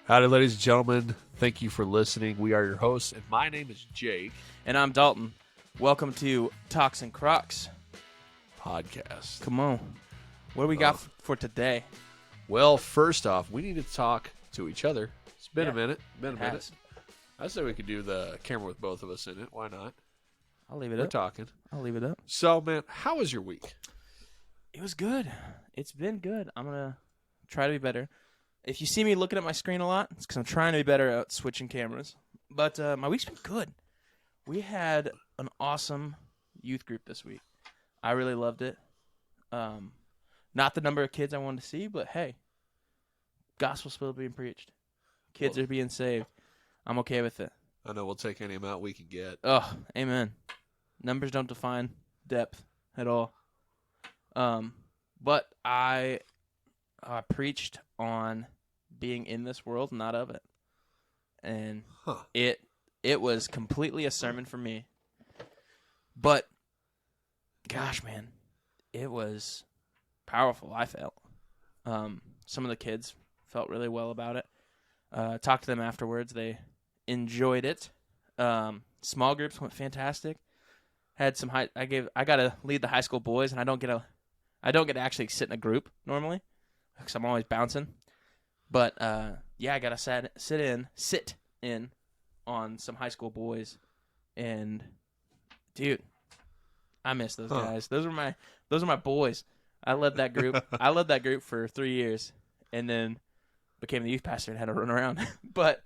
Howdy, ladies and gentlemen. Thank you for listening. We are your hosts, and my name is Jake. And I'm Dalton. Welcome to Talks and Crocs Podcast. Come on. What do we got for today? Well, first off, we need to talk to each other. It's been Yeah, a minute. it has. I say we could do the camera with both of us in it. Why not? I'll leave it We're up. talking. I'll leave it up. So, man, how was your week? It was good. It's been good. I'm going to try to be better. If you see me looking at my screen a lot, it's because I'm trying to be better at switching cameras. But my week's been good. We had an awesome youth group this week. I really loved it. Not the number of kids I wanted to see, but hey, gospel's still being preached. Kids are being saved. I'm okay with it. I know we'll take any amount we can get. Oh, amen. Numbers don't define depth at all. But I preached on being in this world, not of it. And it was completely a sermon for me. But, gosh, man, it was powerful, I felt. Some of the kids felt really well about it. Talked to them afterwards. They enjoyed it. Small groups went fantastic. Had some I got to lead the high school boys, and I don't get to actually sit in a group normally because I'm always bouncing. But yeah, I got to sit in on some high school boys, and dude, I miss those guys. Those are my boys. I led that group. I led that group for 3 years, and then became the youth pastor and had to run around. But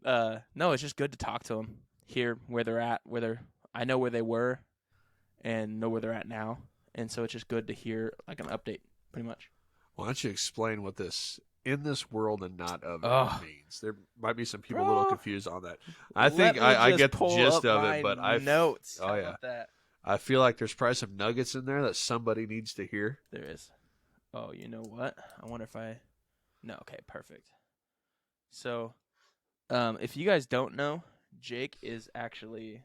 no, it's just good to talk to them, hear where they're at, I know where they were, and know where they're at now. And so it's just good to hear like an update, pretty much. Why don't you explain what this in this world and not of it means? There might be some people a little confused on that. I think I get the gist of it, but notes. Oh yeah, I feel like there's probably some nuggets in there that somebody needs to hear. There is. Oh, you know what? I wonder if No, okay, perfect. So, if you guys don't know, Jake is actually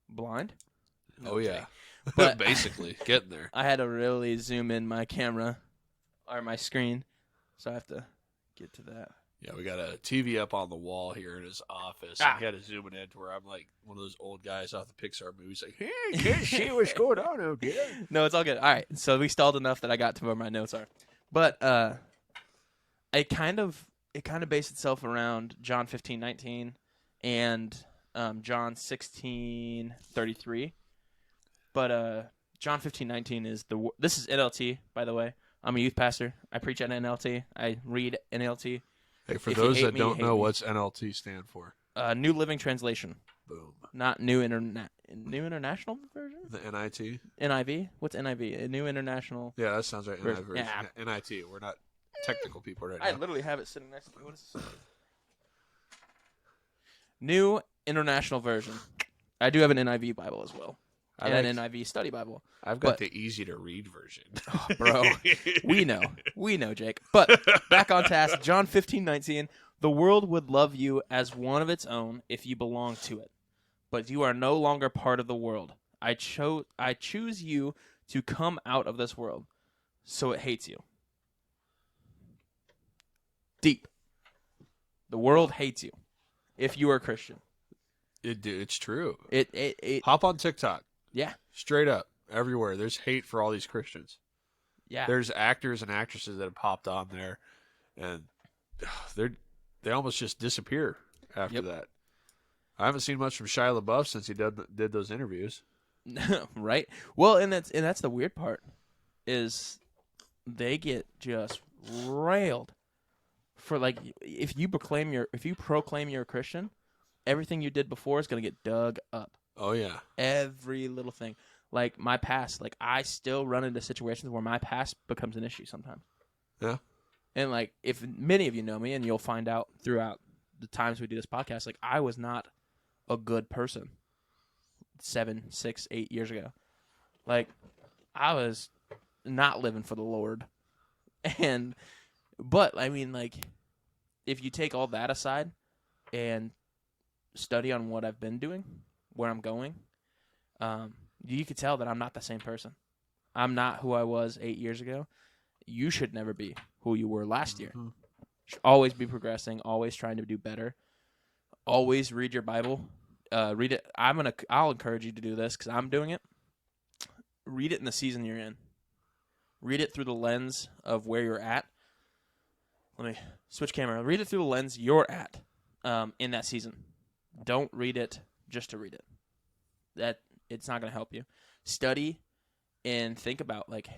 blind. Oh yeah, but basically getting there. I had to really zoom in my camera or my screen, so I have to get to that. Yeah, we got a TV up on the wall here in his office. He had to zoom it in to where I'm like one of those old guys off the Pixar movies, like, hey, I can't see what's going on out there. No, it's all good. All right, so we stalled enough that I got to where my notes are, but it kind of based itself around John 15:19 and John 16:33. But John 15:19 is this is NLT, by the way. I'm a youth pastor. I preach at NLT. I read NLT. Hey, for those that don't know, what's NLT stand for? New Living Translation. Boom. Not New International Version? The NIT? NIV? What's NIV? A New International. Yeah, that sounds right. Version. Yeah. NIT. We're not technical people right now. I literally have it sitting next to me. What is this? New International Version. I do have an NIV Bible as well. And an NIV study Bible. I've got the easy-to-read version. Oh, bro, we know, Jake. But back on task, John 15:19, the world would love you as one of its own if you belong to it. But you are no longer part of the world. I choose you to come out of this world, so it hates you. Deep. The world hates you if you are a Christian. It's true. It Hop on TikTok. Yeah. Straight up. Everywhere. There's hate for all these Christians. Yeah. There's actors and actresses that have popped on there, and they almost just disappear after that. I haven't seen much from Shia LaBeouf since he did those interviews. Right? Well, and that's the weird part is they get just railed for, like, if you proclaim you're a Christian, everything you did before is going to get dug up. Oh, yeah. Every little thing. Like, my past. Like, I still run into situations where my past becomes an issue sometimes. Yeah. And, like, if many of you know me, and you'll find out throughout the times we do this podcast, like, I was not a good person 7, 6, 8 years ago. Like, I was not living for the Lord. But, I mean, like, if you take all that aside and study on what I've been doing, where I'm going, you could tell that I'm not the same person. I'm not who I was 8 years ago. You should never be who you were last year. Always be progressing. Always trying to do better. Always read your Bible. Read it. I'll encourage you to do this because I'm doing it. Read it in the season you're in. Read it through the lens of where you're at. Let me switch camera. Read it through the lens you're at in that season. Don't read it just to read it. It's not going to help you. Study and think about, like,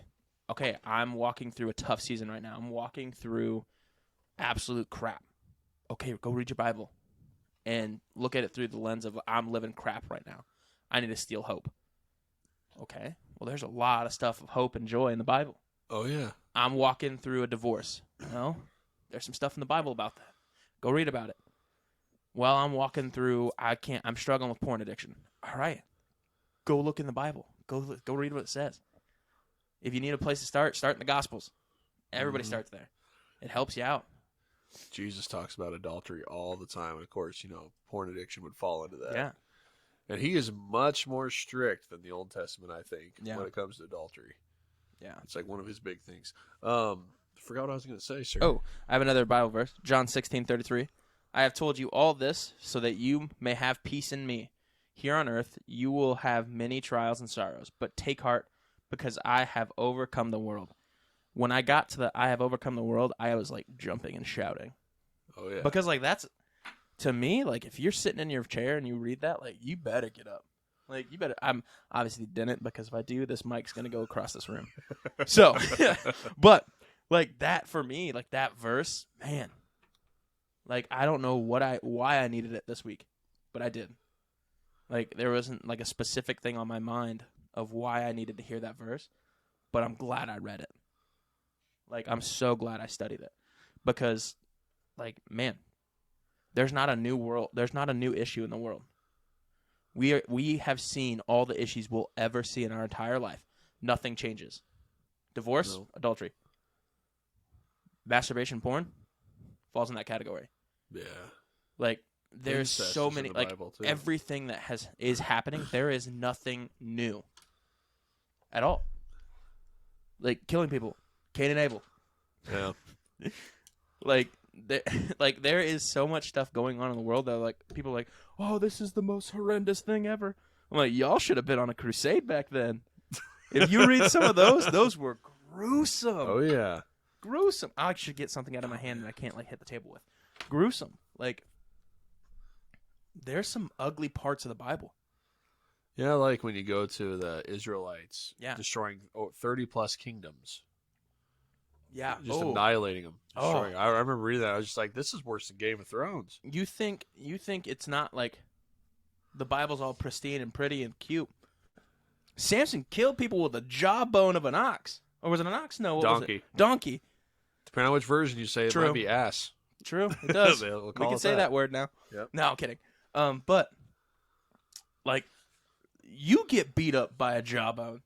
okay, I'm walking through a tough season right now. I'm walking through absolute crap. Okay, go read your Bible and look at it through the lens of I'm living crap right now. I need to steal hope. Okay, well, there's a lot of stuff of hope and joy in the Bible. Oh, yeah. I'm walking through a divorce. No, there's some stuff in the Bible about that. Go read about it. Well, I'm walking through, I'm struggling with porn addiction. All right, go look in the Bible. Go read what it says. If you need a place to start in the Gospels. Everybody starts there. It helps you out. Jesus talks about adultery all the time. And, of course, porn addiction would fall into that. Yeah. And he is much more strict than the Old Testament, I think, when it comes to adultery. Yeah. It's like one of his big things. Forgot what I was going to say, sir. Oh, I have another Bible verse. John 16:33. I have told you all this so that you may have peace in me. Here on earth you will have many trials and sorrows, but take heart because I have overcome the world. When I got to the I have overcome the world, I was like jumping and shouting. Oh, yeah. Because like that's, to me, like if you're sitting in your chair and you read that, like you better get up. Like you better, I'm obviously didn't because if I do, this mic's going to go across this room. So, but like that for me, like that verse, man, like I don't know why I needed it this week, but I did. Like there wasn't like a specific thing on my mind of why I needed to hear that verse, but I'm glad I read it. Like I'm so glad I studied it because like, man, there's not a new world. There's not a new issue in the world. We have seen all the issues we'll ever see in our entire life. Nothing changes. Divorce, adultery, masturbation, porn falls in that category. Yeah. Like there's Incest so is many, in the like Bible, too. everything that is happening. There is nothing new at all. Like killing people, Cain and Abel. Yeah. Like there is so much stuff going on in the world that like people are like, oh, this is the most horrendous thing ever. I'm like, y'all should have been on a crusade back then. If you read some of those were gruesome. Oh, yeah. Gruesome. I should get something out of my hand that I can't like hit the table with. Gruesome. Like there's some ugly parts of the Bible. Yeah, like when you go to the Israelites destroying 30-plus kingdoms. Yeah. Just annihilating them. Destroying. I remember reading that. I was just like, this is worse than Game of Thrones. You think it's not like the Bible's all pristine and pretty and cute. Samson killed people with a jawbone of an ox. Or was it an ox? No, what Donkey. was it? Donkey. Depending on which version you say, it might be ass. True, it does. We'll we can say that word now. Yep. No, I'm kidding. But like, you get beat up by a jawbone.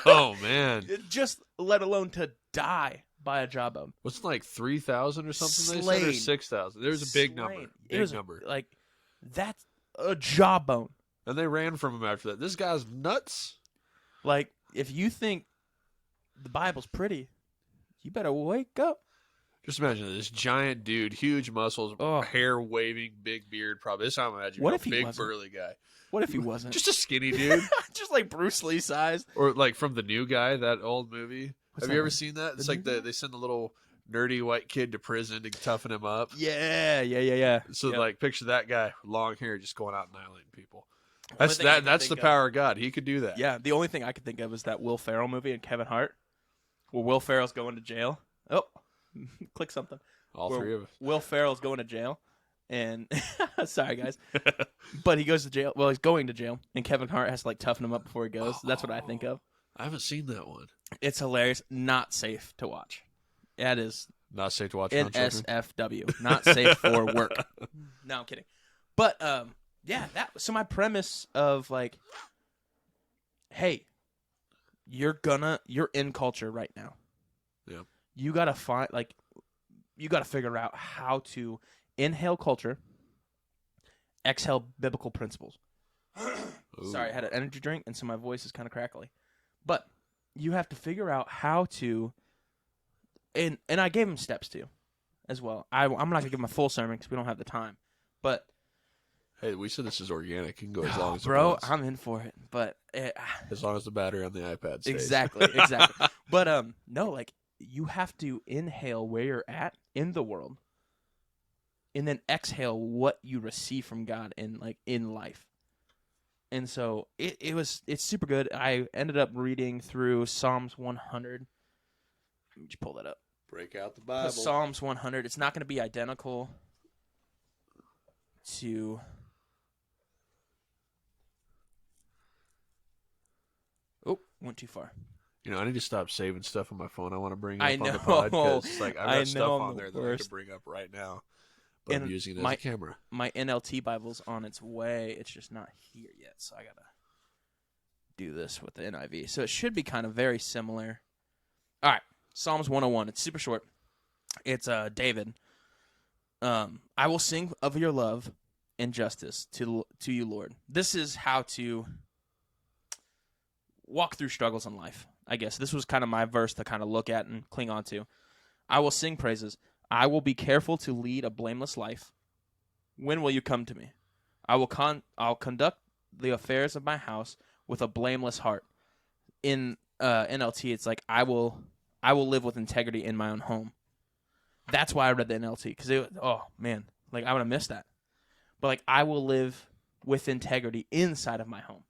Oh, man. Just let alone to die by a jawbone. Wasn't it like 3,000 or something Slain. they said? Or 6,000? There's a big number. Big number. Like, that's a jawbone. And they ran from him after that. This guy's nuts. Like, if you think the Bible's pretty, you better wake up. Just imagine this giant dude, huge muscles, hair waving, big beard. Probably this time I imagine What if he big wasn't? burly guy. What if he wasn't? Just a skinny dude, Just like Bruce Lee sized. or like from The New Guy, that old movie. What's Have that you ever one? seen that? It's The like New Guy? they send a little nerdy white kid to prison to toughen him up. Yeah. So Yep. like picture that guy, long hair, just going out and annihilating people. Only That's thing I can that's the think of- power of God. He could do that. Yeah, the only thing I could think of is that Will Ferrell movie and Kevin Hart, where Will Ferrell's going to jail. Oh, click something. All Where three of us. Will Ferrell's going to jail, and sorry guys, but he goes to jail. Well, he's going to jail, and Kevin Hart has to like toughen him up before he goes. That's what I think of. I haven't seen that one. It's hilarious. Not safe to watch. That is Not safe to watch. around children. NSFW. Not safe for work. No, I'm kidding. But yeah, so my premise of like, hey, you're in culture right now. Yeah. You gotta figure out how to inhale culture, exhale biblical principles. Ooh. Sorry, I had an energy drink, and so my voice is kind of crackly. But you have to figure out how to, and I gave him steps too. as well. I'm not going to give my full sermon because we don't have the time. But, Hey, we said this is organic. It can go as long as it bro, wants. I'm in for it. But As long as the battery on the iPad stays. exactly. But no, like you have to inhale where you're at in the world, and then exhale what you receive from God in life. And so it's super good. I ended up reading through Psalms 100. Let me just pull that up. Break out the Bible. Psalms 100. It's not going to be identical to. Oh, went too far. I need to stop saving stuff on my phone I want to bring up I on the know. pod because I've got I stuff know, I'm on the there that I worst. can bring up right now. But I'm And using it as a camera. My NLT Bible's on its way. It's just not here yet, so I got to do this with the NIV. So it should be kind of very similar. All right, Psalms 101. It's super short. It's David. I will sing of your love and justice to you, Lord. This is how to walk through struggles in life, I guess. This was kind of my verse to kind of look at and cling on to. I will sing praises. I will be careful to lead a blameless life. When will you come to me? I'll conduct the affairs of my house with a blameless heart. In NLT, it's like I will live with integrity in my own home. That's why I read the NLT because I would have missed that. But like I will live with integrity inside of my home.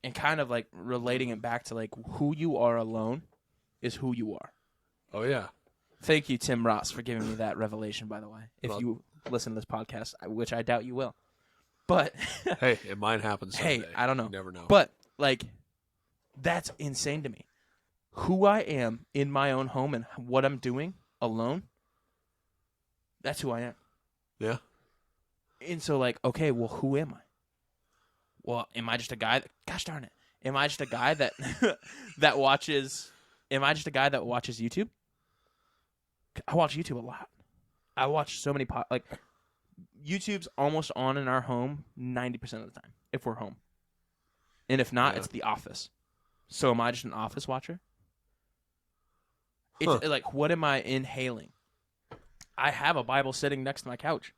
And kind of like relating it back to like who you are alone is who you are. Oh, yeah. Thank you, Tim Ross, for giving me that revelation, by the way. If you listen to this podcast, which I doubt you will. But hey, it might happen someday. Hey, I don't know. You never know. But like that's insane to me. Who I am in my own home and what I'm doing alone, that's who I am. Yeah. And so like, okay, well, who am I? Well, am I just a guy gosh darn it. Am I just a guy that am I just a guy that watches YouTube? I watch YouTube a lot. I watch so many YouTube's almost on in our home 90% of the time if we're home. And if not, it's The Office. So am I just an Office watcher? It's like, what am I inhaling? I have a Bible sitting next to my couch.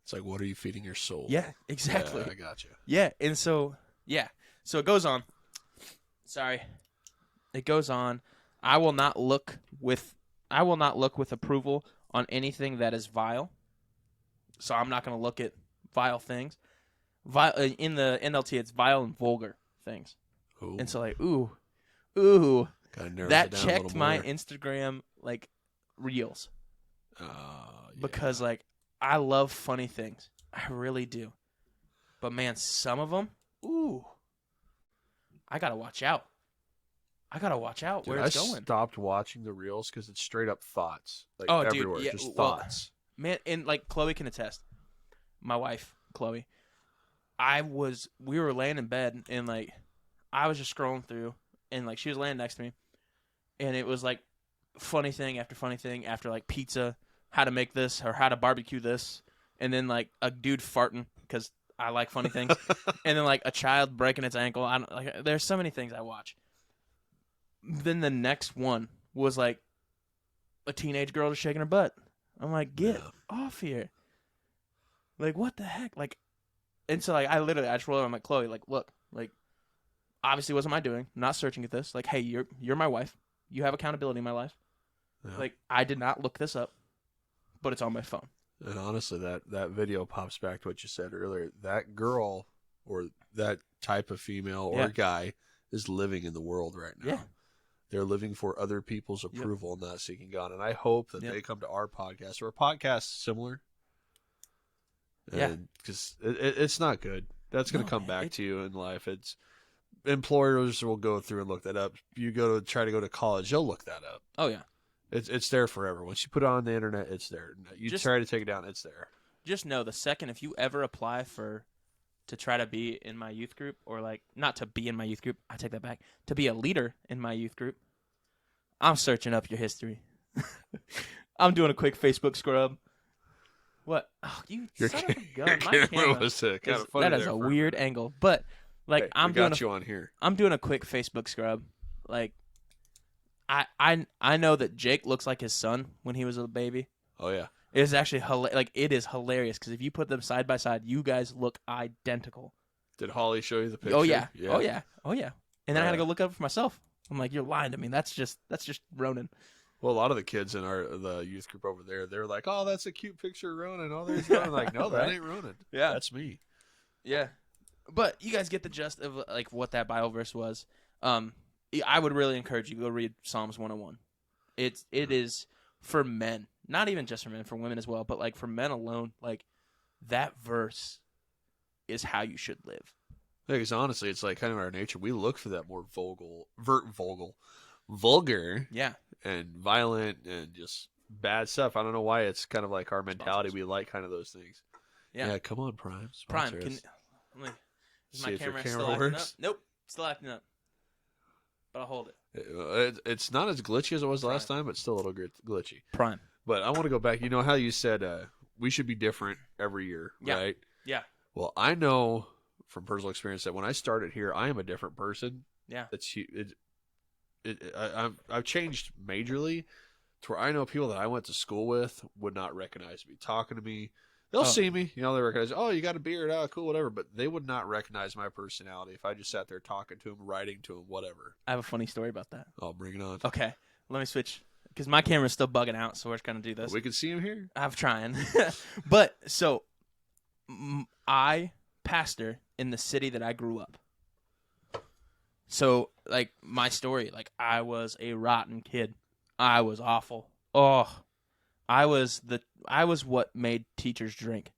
It's like, what are you feeding your soul? Yeah, exactly. Yeah, I got you. Yeah, and so, So it goes on. Sorry. It goes on. I will not look with approval on anything that is vile. So I'm not going to look at vile things. In the NLT, it's vile and vulgar things. Ooh. And so like, ooh, it that down a checked little my more. Instagram like reels Yeah. because like I love funny things. I really do. But man, some of them, I got to watch out. Dude, where it's I going. stopped watching the reels because it's straight up thoughts. Like Oh, dude, everywhere, yeah, just well, thoughts. Man, and like Chloe can attest. My wife, Chloe. We were laying in bed and like I was just scrolling through and like she was laying next to me and it was like funny thing after like pizza, how to make this or how to barbecue this, and then like a dude farting because I like funny things, and then like a child breaking its ankle. There's so many things I watch. Then the next one was like a teenage girl just shaking her butt. I'm like, get off here. Like, what the heck? Like, and so like I just rolled over. I'm like, Chloe, like, look, like, obviously wasn't my doing. I'm not searching at this. Like, hey, you're my wife. You have accountability in my life. Yeah. Like, I did not look this up, but it's on my phone. And honestly, that video pops back to what you said earlier. That girl or that type of female or guy is living in the world right now. Yeah. They're living for other people's approval and not seeking God. And I hope that they come to our podcast or a podcast similar. And because it's not good. That's going to come back to you in life. It's employers will go through and look that up. You try to go to college, they'll look that up. Oh yeah. It's there forever. Once you put it on the internet, it's there. You try to take it down, it's there. Just know the second if you ever apply to try to be in my youth group, or like not to be in my youth group, I take that back. To be a leader in my youth group, I'm searching up your history. I'm doing a quick Facebook scrub. What? Oh, you son of a gun! My camera was kind of funny. That is a weird angle, but like hey, I'm doing you on here. I'm doing a quick Facebook scrub. Like I know that Jake looks like his son when he was a baby. Oh yeah. It is actually like it is hilarious because if you put them side by side, you guys look identical. Did Holly show you the picture? Oh yeah. Oh yeah. Oh yeah. And then I had to Yeah. go look up for myself. I'm like, you're lying to me. That's just Ronan. Well, a lot of the kids in the youth group over there, they're like, "Oh, that's a cute picture of Ronan." Oh, there's Ronan. Like, no, that Right? ain't Ronan. Yeah. That's me. Yeah. But you guys get the gist of like what that Bible verse was. I would really encourage you to go read Psalms 101. It is for men, not even just for men, for women as well, but like for men alone, like that verse is how you should live. Because honestly, it's like kind of our nature. We look for that more vulgar, Yeah. and violent and just bad stuff. I don't know why. It's kind of like our mentality. We like kind of those things. Yeah. Come on, Prime. Prime, Sponsor us. is See my if your camera camera still acting up? works. Nope, still acting up. But I'll hold it. It's not as glitchy as it was last time, but still a little glitchy. Prime. But I want to go back. You know how you said we should be different every year, Yeah. right? Yeah. Well, I know from personal experience that when I started here, I am a different person. Yeah. I've changed majorly to where I know people that I went to school with would not recognize me. Talking to me, they'll see me, they recognize, oh, you got a beard, oh, cool, whatever. But they would not recognize my personality if I just sat there talking to them, writing to them, whatever. I have a funny story about that. Oh, bring it on. Okay, let me switch because my camera's still bugging out, so we're just gonna do this. We can see him here. I'm trying, but so I pastor in the city that I grew up. So, like, my story, like, I was a rotten kid. I was awful. Oh, I was what made teachers drink.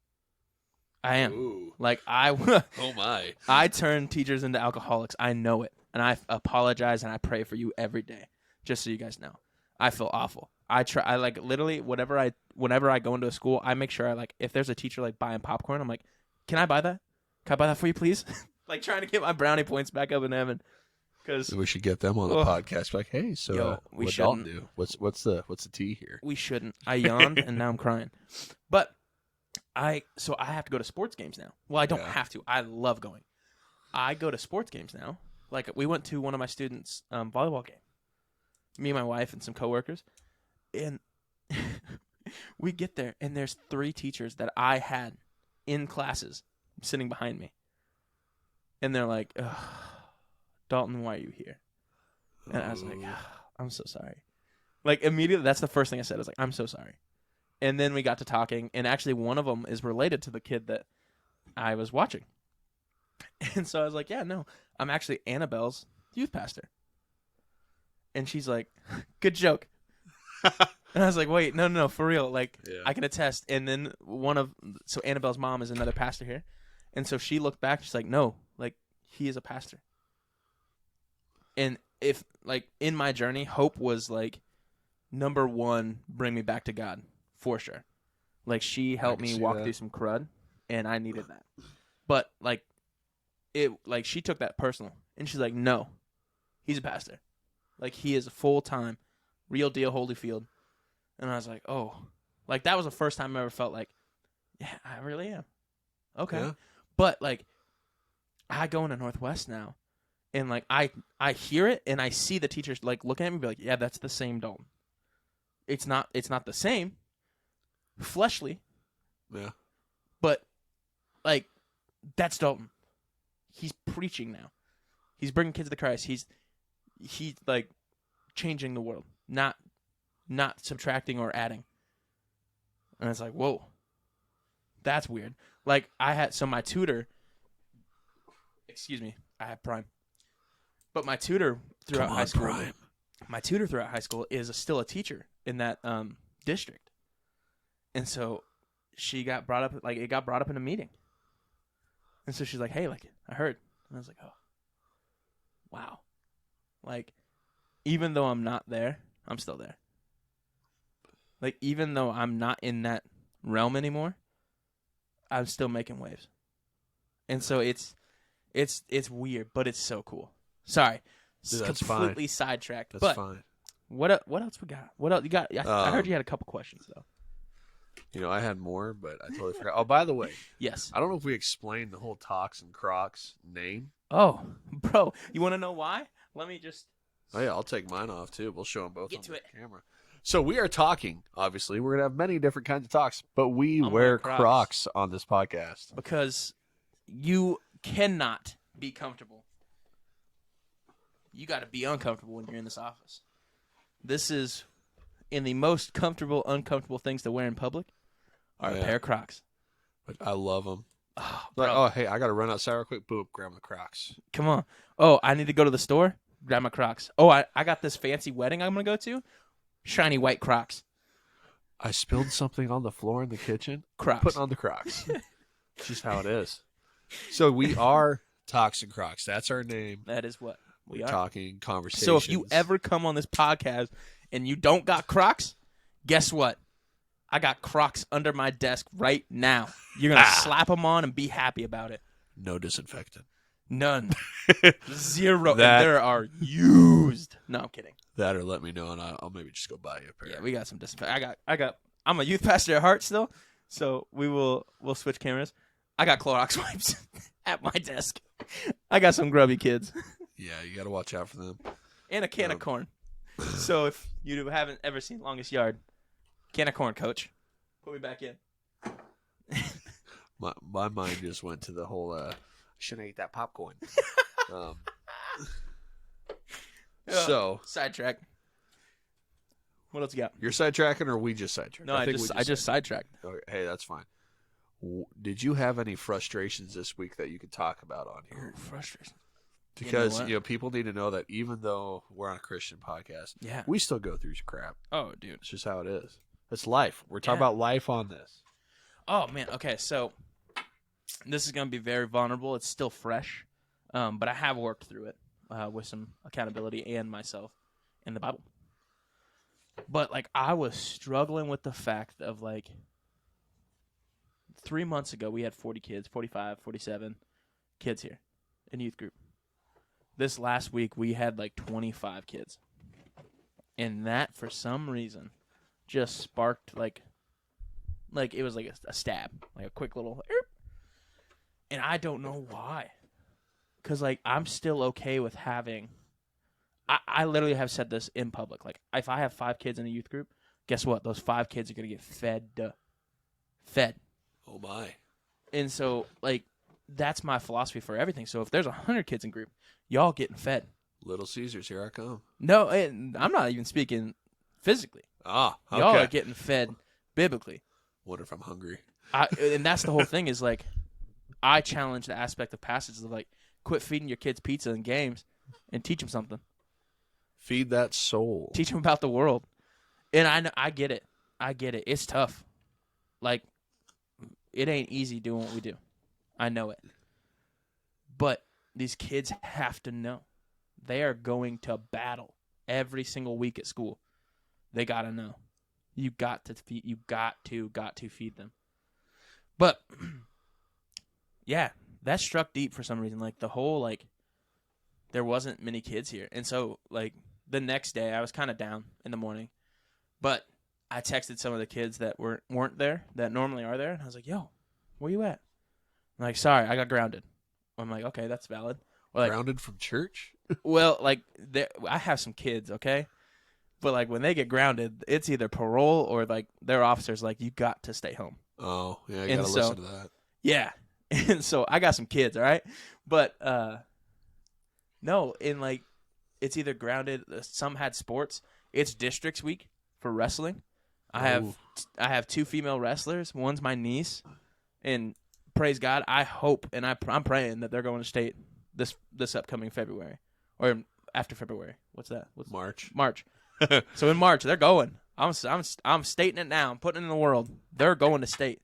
I am. Ooh. Like, Oh my. I turned teachers into alcoholics. I know it. And I apologize and I pray for you every day. Just so you guys know. I feel awful. I like literally whenever I go into a school, I make sure if there's a teacher like buying popcorn, I'm like, "Can I buy that? Can I buy that for you, please?" Like trying to get my brownie points back up in heaven. Cuz We should get them on the podcast. Like, hey, so we what shouldn't. Dalton do? What's the tea here? We shouldn't. I yawned and now I'm crying. But I have to go to sports games now. Well, I don't have to. I love going. I go to sports games now. Like we went to one of my students' volleyball game. Me and my wife and some coworkers, and we get there and there's 3 teachers that I had in classes sitting behind me, and they're like, "Ugh, Dalton, why are you here?" And I was like, "I'm so sorry." Like immediately, that's the first thing I said. I was like, "I'm so sorry." And then we got to talking, and actually one of them is related to the kid that I was watching. And so I was like, "Yeah, no, I'm actually Annabelle's youth pastor." And she's like, "Good joke." And I was like, "Wait, no, for real. Like, I can attest." And then so Annabelle's mom is another pastor here. And so she looked back. She's like, "No, like, he is a pastor." And if, like, in my journey, hope was, like, number 1, bring me back to God, for sure. Like, she helped me walk through some crud, and I needed that. But, like, she took that personal. And she's like, "No, he's a pastor. Like, he is a full-time, real deal Holyfield." And I was like, oh. Like, that was the first time I ever felt like, yeah, I really am. Okay. Yeah. But, like, I go into Northwest now, and, like, I hear it, and I see the teachers, like, looking at me and be like, yeah, that's the same Dalton. It's not the same. Fleshly. Yeah. But, like, that's Dalton. He's preaching now. He's bringing kids to Christ. He's like changing the world, not subtracting or adding. And it's like, whoa, that's weird. Like my tutor, excuse me, I have Prime, but my tutor throughout high school, Prime. My tutor throughout high school is still a teacher in that district, and so she got brought up, like it got brought up in a meeting, and so she's like, "Hey, like I heard," and I was like, "Oh, wow." Like, even though I'm not there, I'm still there. Like, even though I'm not in that realm anymore, I'm still making waves. And so it's weird, but it's so cool. Sorry, Dude, that's completely sidetracked. That's but fine. What else we got? What else you got? I heard you had a couple questions though. I had more, but I totally forgot. Oh, by the way, yes. I don't know if we explained the whole Tox and Crocs name. Oh, bro, you want to know why? Let me just. Oh yeah, I'll take mine off too. We'll show them both Get on to the it. camera. So we are talking, obviously. We're going to have many different kinds of talks, but we I'm wear wearing Crocs. Crocs on this podcast. Because you cannot be comfortable. You got to be uncomfortable when you're in this office. This is in the most comfortable, uncomfortable things to wear in public are a pair of Crocs. But I love them. Oh, Like, bro. oh, hey, I got to run outside real quick. Boom, grab the Crocs. Come on. Oh, I need to go to the store? Grab my Crocs. Oh, I got this fancy wedding I'm going to go to? Shiny white Crocs. I spilled something on the floor in the kitchen. Crocs. Putting on the Crocs. It's just how it is. So we are Toxin Crocs. That's our name. That is what we We're are. talking conversations. So if you ever come on this podcast and you don't got Crocs, guess what? I got Crocs under my desk right now. You're going to slap them on and be happy about it. No disinfectant. None. Zero. That- And there are used. No, I'm kidding. That or let me know and I'll maybe just go buy you a pair. Yeah, we got some disinfectant. I'm a youth pastor at heart still, so we'll switch cameras. I got Clorox wipes at my desk. I got some grubby kids. Yeah, you got to watch out for them. And a can of corn. So if you haven't ever seen Longest Yard, can of corn, coach. Put me back in. My mind just went to the whole shouldn't eat that popcorn. So Sidetrack. What else you got? you're sidetracking or we just sidetracked? No, I just sidetracked. Okay, hey, that's fine. Did you have any frustrations this week that you could talk about on here? Frustration. Because what? people need to know that even though we're on a Christian podcast, Yeah. we still go through crap. Oh, dude. It's just how it is. It's life. We're talking Yeah. about life on this. Oh, man. Okay, so this is going to be very vulnerable. It's still fresh, but I have worked through it with some accountability and myself in the Bible. But, like, I was struggling with the fact of, like, 3 months ago, we had 40 kids, 45, 47 kids here in youth group. This last week, we had, like, 25 kids. And that, for some reason, just sparked, like it was like a stab, like a quick little, and I don't know why, because like I'm still okay with having. I literally have said this in public. Like if I have 5 kids in a youth group, guess what? Those 5 kids are gonna get fed. Oh my! And so like that's my philosophy for everything. So if there's 100 kids in group, y'all getting fed. Little Caesars, here I come. No, and I'm not even speaking physically. Ah, okay. Y'all are getting fed biblically. Wonder if I'm hungry. And that's the whole thing is like, I challenge the aspect of passages of like, quit feeding your kids pizza and games and teach them something. Feed that soul. Teach them about the world. And I get it. It's tough. Like, it ain't easy doing what we do. I know it. But these kids have to know. They are going to battle every single week at school. They got to know. You got to feed them. But yeah, that struck deep for some reason. Like the whole like there wasn't many kids here. And so like the next day I was kind of down in the morning. But I texted some of the kids that weren't there, that normally are there, and I was like, "Yo, where you at?" I'm like, "Sorry, I got grounded." I'm like, "Okay, that's valid." Or like, grounded from church? well, like I have some kids, okay? But, like, when they get grounded, it's either parole or, like, their officer's like, you got to stay home. Oh, yeah, you got to listen to that. Yeah. And so I got some kids, all right? But, no, in, like, it's either grounded. Some had sports. It's districts week for wrestling. I have 2 female wrestlers. One's my niece. And praise God, I hope, and I'm praying that they're going to state this upcoming February. Or after February. What's that? March. So in March, they're going. I'm stating it now. I'm putting it in the world. They're going to state.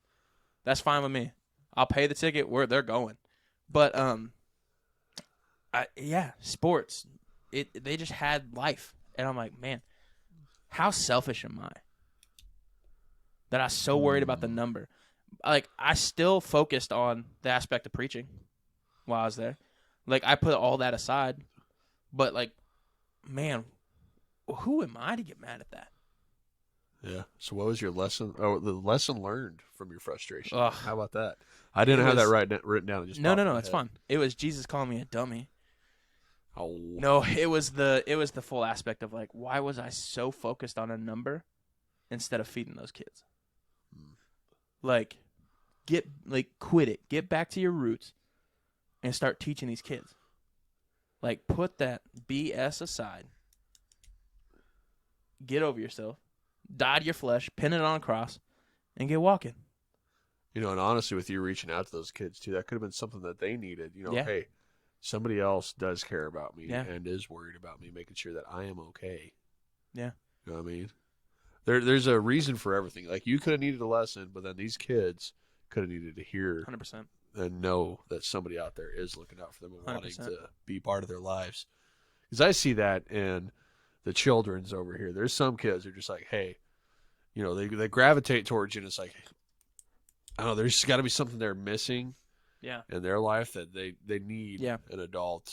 That's fine with me. I'll pay the ticket where they're going. But sports. They just had life, and I'm like, man, how selfish am I? That I was so worried about the number. Like I still focused on the aspect of preaching while I was there. Like I put all that aside, but like, man. Who am I to get mad at that? Yeah. So what was your lesson? Oh, the lesson learned from your frustration. Ugh. How about that? I didn't have that written down. It just no. popped in my It's head. fine. It was Jesus calling me a dummy. Oh. No, it was the full aspect of like, why was I so focused on a number instead of feeding those kids? Like, quit it. Get back to your roots and start teaching these kids. Like, put that BS aside. Get over yourself. Die to your flesh. Pin it on a cross, and get walking. You know, and honestly, with you reaching out to those kids too, that could have been something that they needed. You know, Yeah. hey, somebody else does care about me Yeah. and is worried about me, making sure that I am okay. Yeah. You know what I mean? There's a reason for everything. Like, you could have needed a lesson, but then these kids could have needed to hear 100%. and know that somebody out there is looking out for them and wanting 100%. to be part of their lives. Because I see that in the children's over here. There's some kids who are just like, hey, you know, they gravitate towards you, and it's like, I don't know, there's got to be something they're missing Yeah. in their life that they need Yeah. an adult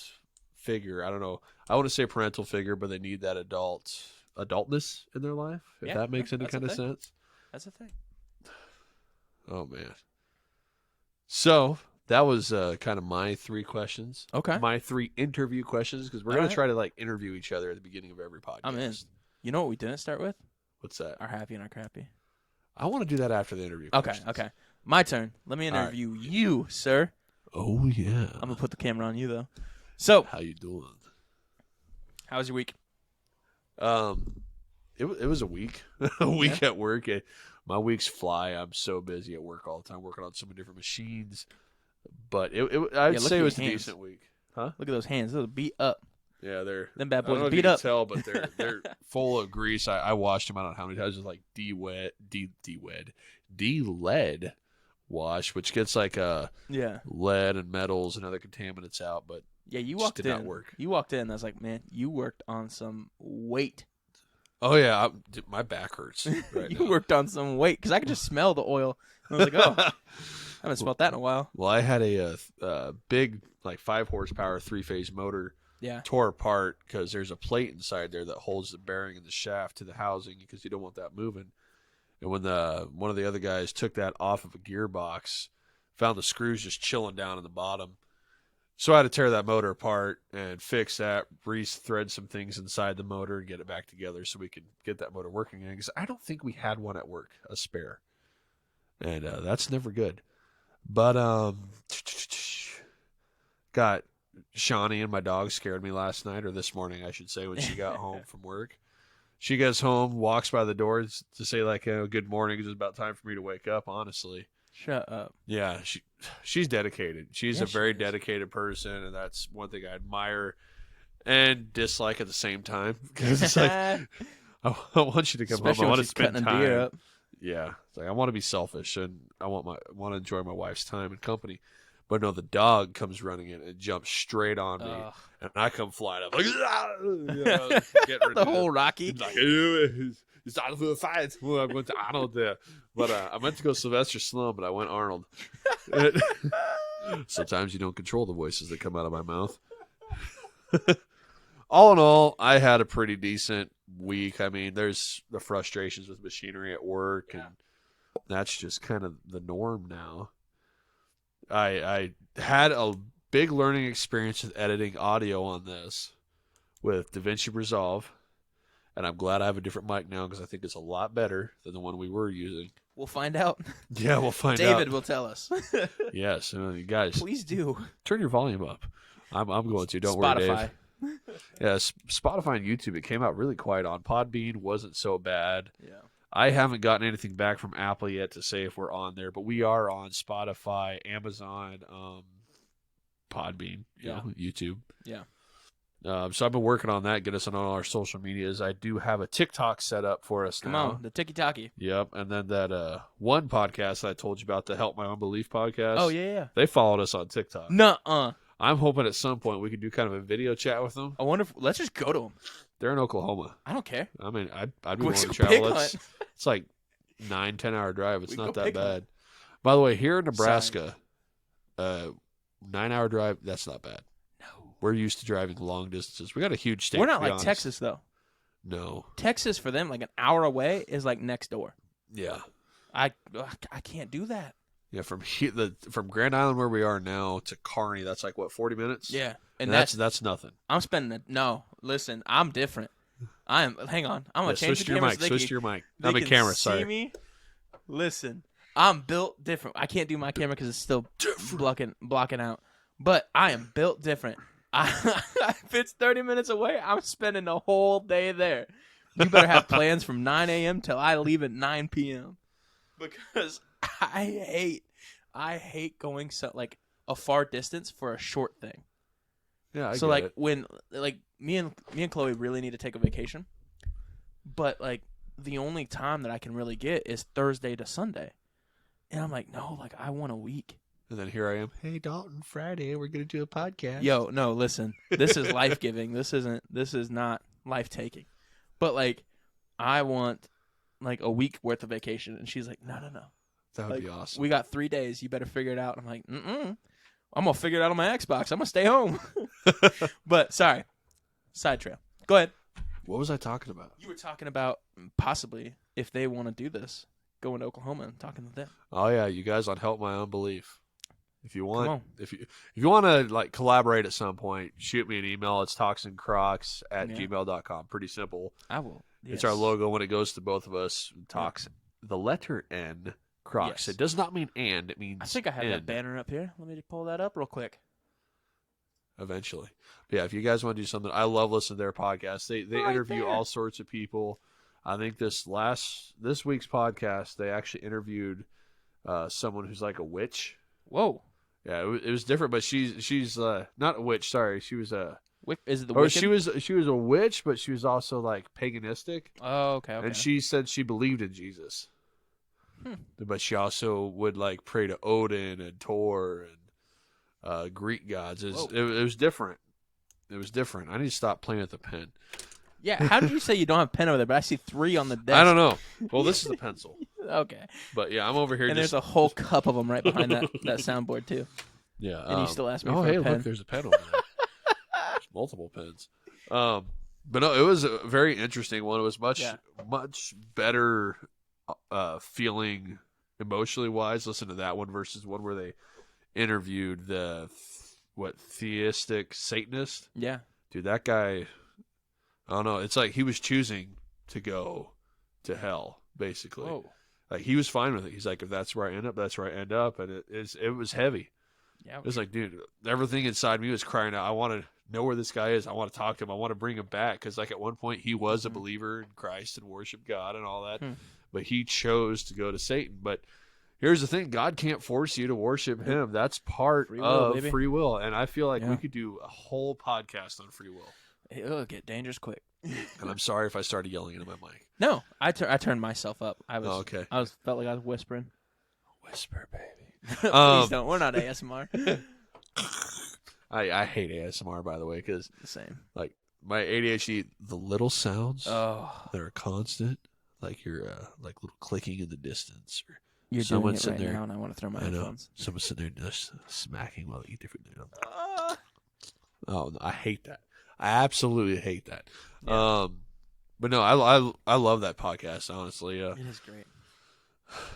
figure. I don't know. I want to say parental figure, but they need that adultness in their life, if Yeah, that makes any that's a kind of thing. sense. That's the thing. Oh, man. So that was kind of my 3 questions. Okay. My 3 interview questions, because we're All going right. to try to like interview each other at the beginning of every podcast. I'm in. You know what we didn't start with? What's that? Our happy and our crappy. I want to do that after the interview. Okay, questions. okay. My turn. Let me All right. interview you, sir. Oh yeah. I'm going to put the camera on you, though. So, How you doing? how was your week? It was a week, at work. My weeks fly. I'm so busy at work all the time, working on so many different machines. But I'd look say at it your was a hands. decent week. Huh? Look at those hands. Those are beat up. Yeah, they're Them bad I don't boys know if you beat can up. tell, but they're full of grease. I washed them. I don't know how many times. Just like de-lead wash, which gets like Yeah. lead and metals and other contaminants out. But Yeah, you Just walked did in. not work. You walked in, and I was like, man, you worked on some weight. oh yeah, my back hurts right You now. worked on some weight because I could just smell the oil. I was like, oh, I haven't smelled that in a while. Well, I had a big like 5 horsepower 3-phase motor Yeah. tore apart because there's a plate inside there that holds the bearing and the shaft to the housing because you don't want that moving. And when one of the other guys took that off of a gearbox, found the screws just chilling down in the bottom. So I had to tear that motor apart and fix that, re-thread some things inside the motor and get it back together so we could get that motor working again. Because I don't think we had one at work, a spare. And that's never good. But got Shawnee and my dog scared me last night, or this morning, I should say, when she got home from work. She gets home, walks by the door to say, like, good morning. It's about time for me to wake up, honestly. Shut up. Yeah, she's dedicated. She's Yeah, a very she is. dedicated person, and that's one thing I admire and dislike at the same time. Because it's like, I want you to come Especially home. I when want to she's spend cutting time. a deer up. Yeah, it's like I want to be selfish and I want to enjoy my wife's time and company. But no, the dog comes running in and jumps straight on me, Ugh. and I come flying up like, get rid The of whole it. Rocky. Like, it's time for a fight. Well, I'm going to Arnold there, but I meant to go Sylvester Stallone, but I went Arnold. Sometimes you don't control the voices that come out of my mouth. All in all, I had a pretty decent week. I mean, there's the frustrations with machinery at work, and that's just kind of the norm now. I had a big learning experience with editing audio on this with DaVinci Resolve, and I'm glad I have a different mic now because I think it's a lot better than the one we were using. We'll find out. Yeah, we'll find out. David will tell us. Yes, you guys, Please do. turn your volume up. I'm going to. Don't worry, Spotify. Dave. Yeah, Spotify and YouTube, it came out really quiet on. Podbean wasn't so bad. Yeah. I haven't gotten anything back from Apple yet to say if we're on there, but we are on Spotify, Amazon, Podbean, YouTube. Yeah. So I've been working on that, get us on all our social medias. I do have a TikTok set up for us Come now. on, the tiki-taki. Yep, and then that one podcast that I told you about, the Help My Unbelief podcast. Oh, yeah. They followed us on TikTok. Nuh-uh. I'm hoping at some point we could do kind of a video chat with them. I wonder if... Let's just go to him. They're in Oklahoma. I don't care. I mean, I'd be Go willing to pig travel. hunt. It's like 9-10 hour drive. It's We not go that pig bad. hunt. By the way, here in Nebraska, 9-hour drive, that's not bad. No. We're used to driving long distances. We got a huge state. We're to not be like honest. Texas, though. No. Texas, for them, like an hour away is like next door. Yeah. I can't do that. Yeah, from Grand Island where we are now to Kearney, that's like what, 40 minutes? Yeah, and that's nothing. I'm spending it. No, listen, I'm different. Hang on. I'm gonna change switch the to your camera. mic. Switch to your mic. They I'm a can camera. see Sorry. me. Listen, I'm built different. I can't do my camera because it's still blocking out. But I am built different. If it's 30 minutes away, I'm spending the whole day there. You better have plans from 9 a.m. till I leave at 9 p.m. Because I hate going like a far distance for a short thing. Yeah, I so get like it. when like me and Chloe really need to take a vacation, but like the only time that I can really get is Thursday to Sunday, and I'm like, no, like I want a week. And then here I am. Hey Dalton, Friday we're gonna do a podcast. Yo, no, listen, this is life giving. This is not life taking, but like I want like a week worth of vacation, and she's like, no. That would Like, be awesome. We got 3 days. You better figure it out. I'm like, I'm gonna figure it out on my Xbox. I'm gonna stay home. But sorry, side trail. Go ahead. What was I talking about? You were talking about possibly if they want to do this, going to Oklahoma and talking to them. Oh yeah, you guys on Help My Unbelief. If you want, Come on. if you want to like collaborate at some point, shoot me an email. It's toxincrocs@gmail.com. Pretty simple. I will. Yes. It's our logo when it goes to both of us. The letter N. Crocs. Yes. It does not mean and. It means I think I have N. that banner up here. Let me just pull that up real quick. Eventually. But yeah, if you guys want to do something, I love listening to their podcast. They Right interview there. all sorts of people. I think this week's podcast, they actually interviewed someone who's like a witch. Whoa. Yeah, it was different, but she's not a witch. Sorry, she was a. Is it the Or Wicked? she was a witch, but she was also like paganistic. Oh, okay. And she said she believed in Jesus. But she also would like pray to Odin and Thor and Greek gods. It was different. It was different. I need to stop playing with the pen. Yeah. How did you say you don't have a pen over there? But I see 3 on the desk. I don't know. Well, this is the pencil. Okay. But yeah, I'm over here. And there's a whole cup of them right behind that soundboard too. Yeah. And you still ask me oh, for hey, a pen. look, there's a pen over there. There's multiple pens. But no, it was a very interesting one. It was much better feeling emotionally wise. Listen to that one versus one where they interviewed the theistic Satanist. Yeah. Dude, that guy, I don't know. It's like he was choosing to go to hell, basically. Whoa. Like he was fine with it. He's like, if that's where I end up, that's where I end up. And it was heavy. Yeah. It was like, dude, everything inside me was crying out. I want to know where this guy is. I want to talk to him. I want to bring him back. Because like at one point he was a believer in Christ and worshiped God and all that. But he chose to go to Satan. But here's the thing. God can't force you to worship him. That's part of free will. And I feel like we could do a whole podcast on free will. It'll get dangerous quick. And I'm sorry if I started yelling into my mic. No, I turned myself up. I was okay. Felt like I was whispering. Whisper, baby. Please don't. We're not ASMR. I hate ASMR, by the way, because The same. like my ADHD, the little sounds Oh, that are constant, like you're like little clicking in the distance, or you're someone doing it sitting right there. now, and I want to throw my I know headphones. someone sitting there just smacking while they eat different. Oh, no, I hate that. I absolutely hate that. Yeah. But no, I love that podcast. Honestly, It is great.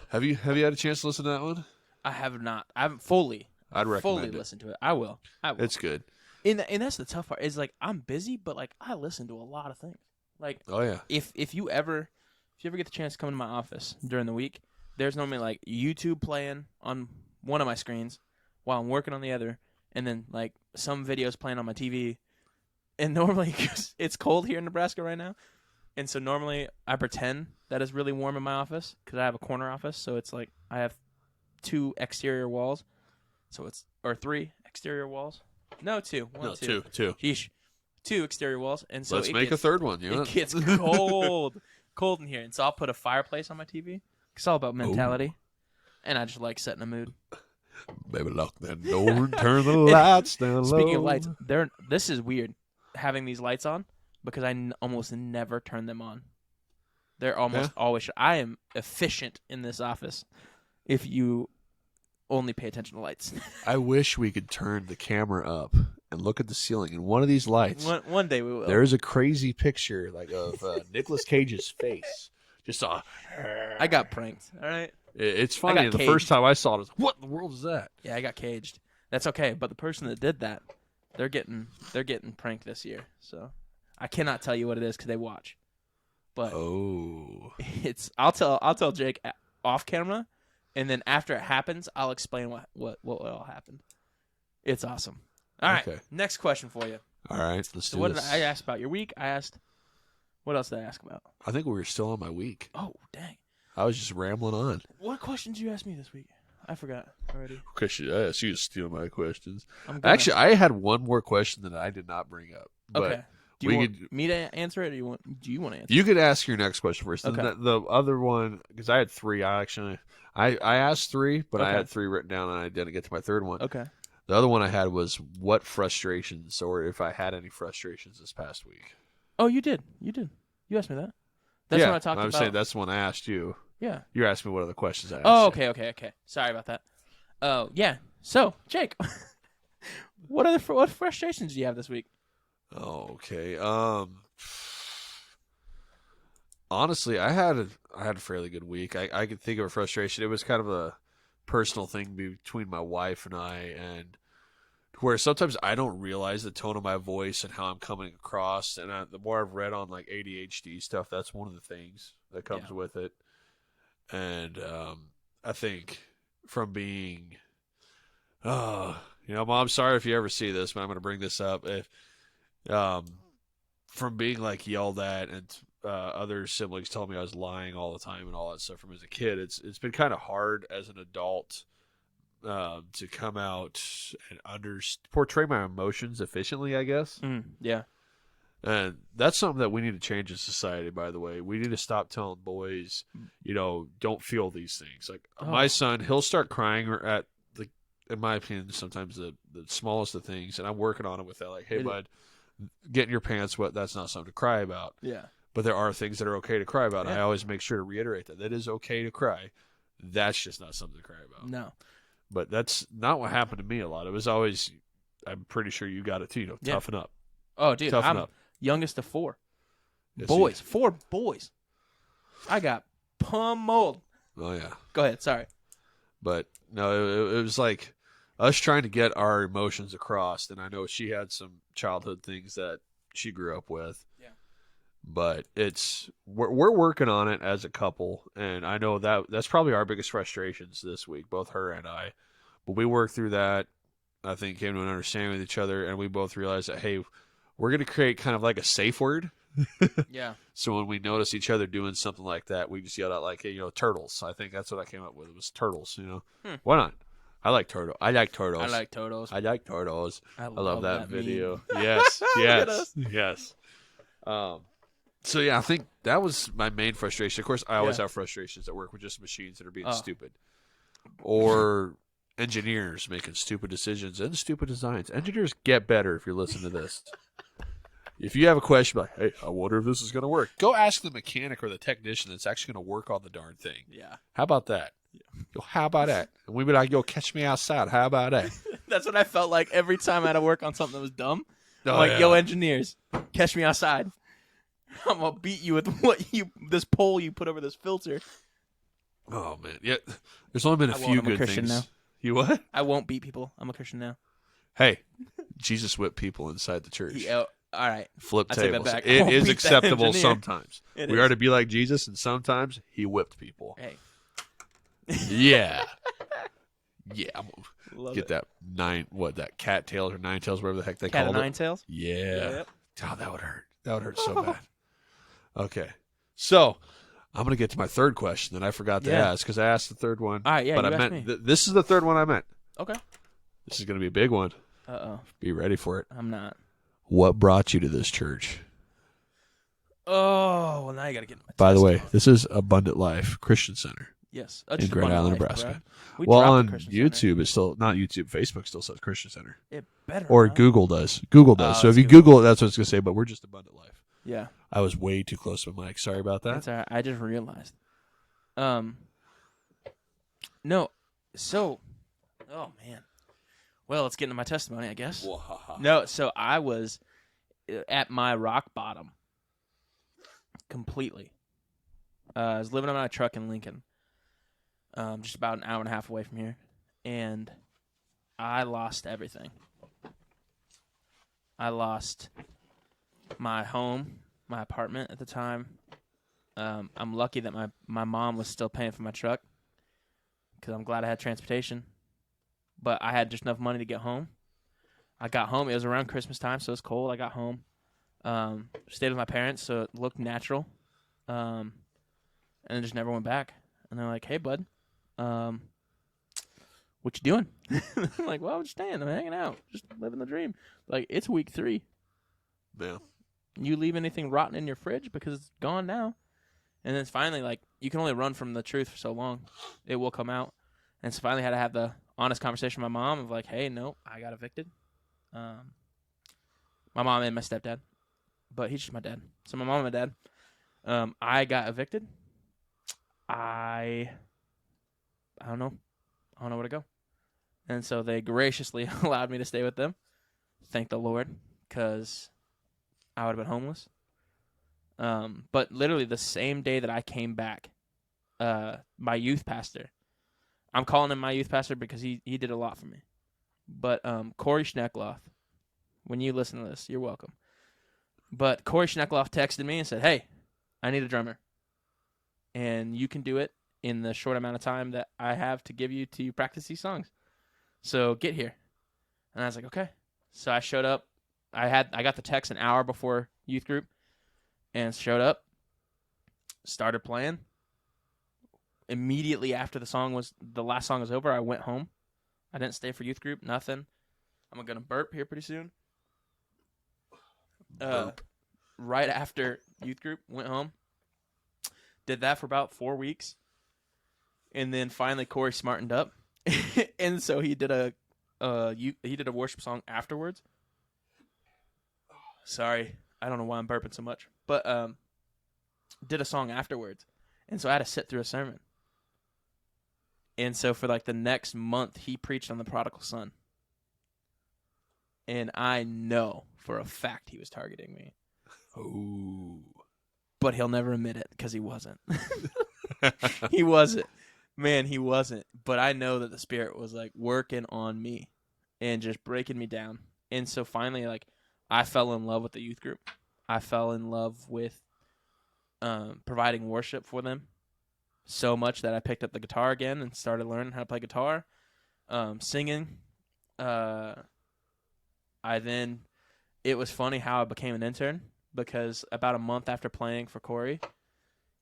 have you had a chance to listen to that one? I have not. I haven't fully. I'd recommend fully it. listened to it. I will. It's good. And that's the tough part. Is like I'm busy, but like I listen to a lot of things. Like Oh yeah. if you ever get the chance to come to my office during the week, there's normally like YouTube playing on one of my screens while I'm working on the other, and then like some videos playing on my TV. And normally, cause it's cold here in Nebraska right now, and so normally I pretend that it's really warm in my office because I have a corner office. So it's like I have 2 exterior walls, or 3 exterior walls. No, 2. Two. Sheesh. 2 exterior walls, and so Let's make a third one. It gets cold in here, and so I'll put a fireplace on my TV. It's all about mentality, and I just like setting a mood. Baby, lock that door and turn the lights down low. Speaking of lights, this is weird having these lights on because I almost never turn them on. They're almost always. I am efficient in this office. If you only pay attention to lights. I wish we could turn the camera up and look at the ceiling. And one of these lights, one day we will. There is a crazy picture like of Nicolas Cage's face. Just saw. I got pranked. All right. It's funny. The first time I saw it, I was like, what in the world is that? Yeah, I got caged. That's okay, but the person that did that, they're getting pranked this year. So I cannot tell you what it is because they watch. But I'll tell Jake off camera, and then after it happens, I'll explain what all happened. It's awesome. All right, next question for you. All right, let's do this. What did I ask about your week? What else did I ask about? I think we were still on my week. Oh, dang. I was just rambling on. What questions did you ask me this week? I forgot already. I asked you to steal my questions. Actually, I had one more question that I did not bring up. Okay. Do you want me to answer it, or do you want to answer it? You could ask your next question first. Okay. The other one, because I had three. I asked three, but I had three written down, and I didn't get to my third one. Okay. The other one I had was what frustrations, or if I had any frustrations this past week. Oh, you did. You asked me that. That's what I talked about. I'm saying that's the one I asked you. Yeah. You asked me what other questions I asked. Oh, okay. Sorry about that. Oh, yeah. So, Jake, what frustrations do you have this week? Okay. Honestly, I had a fairly good week. I could think of a frustration. It was kind of a personal thing between my wife and I, and where sometimes I don't realize the tone of my voice and how I'm coming across. And the more I've read on like ADHD stuff, that's one of the things that comes with it. And I think from being, Mom, sorry if you ever see this, but I'm going to bring this up. If from being like yelled at and other siblings told me I was lying all the time and all that stuff from as a kid, it's been kind of hard as an adult to come out and portray my emotions efficiently, I guess. Yeah. And that's something that we need to change in society, by the way. We need to stop telling boys, don't feel these things. Like my son, he'll start crying at in my opinion, sometimes the smallest of things, and I'm working on it with that. Like, hey, bud, getting your pants wet, that's not something to cry about. Yeah. But there are things that are okay to cry about. Yeah. I always make sure to reiterate that. It is okay to cry. That's just not something to cry about. No. But that's not what happened to me a lot. It was always, I'm pretty sure you got it too, toughen up. Oh, dude, toughen up. Youngest of four. Yes, boys. 4 boys. I got pummeled. Oh, yeah. Go ahead. Sorry. But, no, it was like us trying to get our emotions across. And I know she had some childhood things that she grew up with. Yeah. But we're working on it as a couple. And I know that's probably our biggest frustrations this week, both her and I. But we worked through that. I think came to an understanding with each other. And we both realized that, hey, we're going to create kind of like a safe word. Yeah. So when we notice each other doing something like that, we just yell out like, hey, turtles. I think that's what I came up with. It was turtles, Why not? I like turtle. I like turtles. I like turtles. I like turtles. I love that video. Meme. Yes. Yes. So yeah, I think that was my main frustration. Of course, I always have frustrations at work with just machines that are being stupid. Or engineers making stupid decisions and stupid designs. Engineers, get better if you're listening to this. If you have a question, like, hey, I wonder if this is going to work, go ask the mechanic or the technician that's actually going to work on the darn thing. Yeah. How about that? Yo, how about that? And we'd be like, yo, catch me outside. How about that? That's what I felt like every time I had to work on something that was dumb. Yo, engineers, catch me outside. I'm going to beat you with this pole you put over this filter. Oh, man. Yeah, there's only been a few good things. Now. You what? I won't beat people. I'm a Christian now. Hey, Jesus whipped people inside the church. All right. Flip tables. It is acceptable sometimes. We are to be like Jesus, and sometimes he whipped people. Hey. Yeah. Yeah. Love get it. that cat tails or nine tails, whatever the heck they cat called of it. nine tails? Yeah. Yep. Oh, that would hurt. That would hurt so bad. Okay. So, I'm going to get to my third question that I forgot to ask because I asked the third one. All right, yeah, but you I asked meant me. This is the third one I meant. Okay. This is going to be a big one. Uh-oh. Be ready for it. I'm not. What brought you to this church? Oh, well, now you got to get my By the way, this is Abundant Life Christian Center. Yes. In Grand Island, Nebraska. Well, on YouTube, it's still not YouTube. Facebook still says Christian Center. It better. Or not. Google does. Google does. So if you Google it, that's what it's going to say. But we're just Abundant Life. Yeah. I was way too close to my mic. Sorry about that. That's all right. I just realized. No. So. Oh man. Well, let's get into my testimony, I guess. No. So I was at my rock bottom. Completely. I was living on my truck in Lincoln. just about an hour and a half away from here, and I lost everything. I lost my home, my apartment at the time. I'm lucky that my mom was still paying for my truck because I'm glad I had transportation. But I had just enough money to get home. I got home. It was around Christmas time, so it was cold. I got home. Stayed with my parents, so it looked natural. And then just never went back. And they're like, hey, bud, what you doing? I'm like, well, I'm just staying. I'm hanging out. Just living the dream. Like, it's week 3. Yeah. You leave anything rotten in your fridge because it's gone now. And then it's finally, like, you can only run from the truth for so long. It will come out. And so finally had to have the honest conversation with my mom of like, hey, no, I got evicted. My mom and my stepdad. But he's just my dad. So my mom and my dad. I got evicted. I don't know. I don't know where to go. And so they graciously allowed me to stay with them. Thank the Lord, because I would have been homeless. But literally the same day that I came back, my youth pastor, I'm calling him my youth pastor because he did a lot for me. But Corey Schneckloff, when you listen to this, you're welcome. But Corey Schneckloff texted me and said, hey, I need a drummer. And you can do it in the short amount of time that I have to give you to practice these songs. So get here. And I was like, okay. So I showed up. I got the text an hour before youth group and showed up, started playing. Immediately after the last song was over, I went home. I didn't stay for youth group, nothing. I'm going to burp here pretty soon. Right after youth group, went home. Did that for about 4 weeks. And then finally Corey smartened up. And so he did a worship song afterwards. Sorry, I don't know why I'm burping so much. But did a song afterwards. And so I had to sit through a sermon. And so for like the next month, he preached on the prodigal son. And I know for a fact he was targeting me. Ooh. But he'll never admit it because he wasn't. He wasn't. Man, he wasn't. But I know that the Spirit was like working on me and just breaking me down. And so finally, like, I fell in love with the youth group. I fell in love with providing worship for them so much that I picked up the guitar again and started learning how to play guitar, singing. It was funny how I became an intern because about a month after playing for Corey,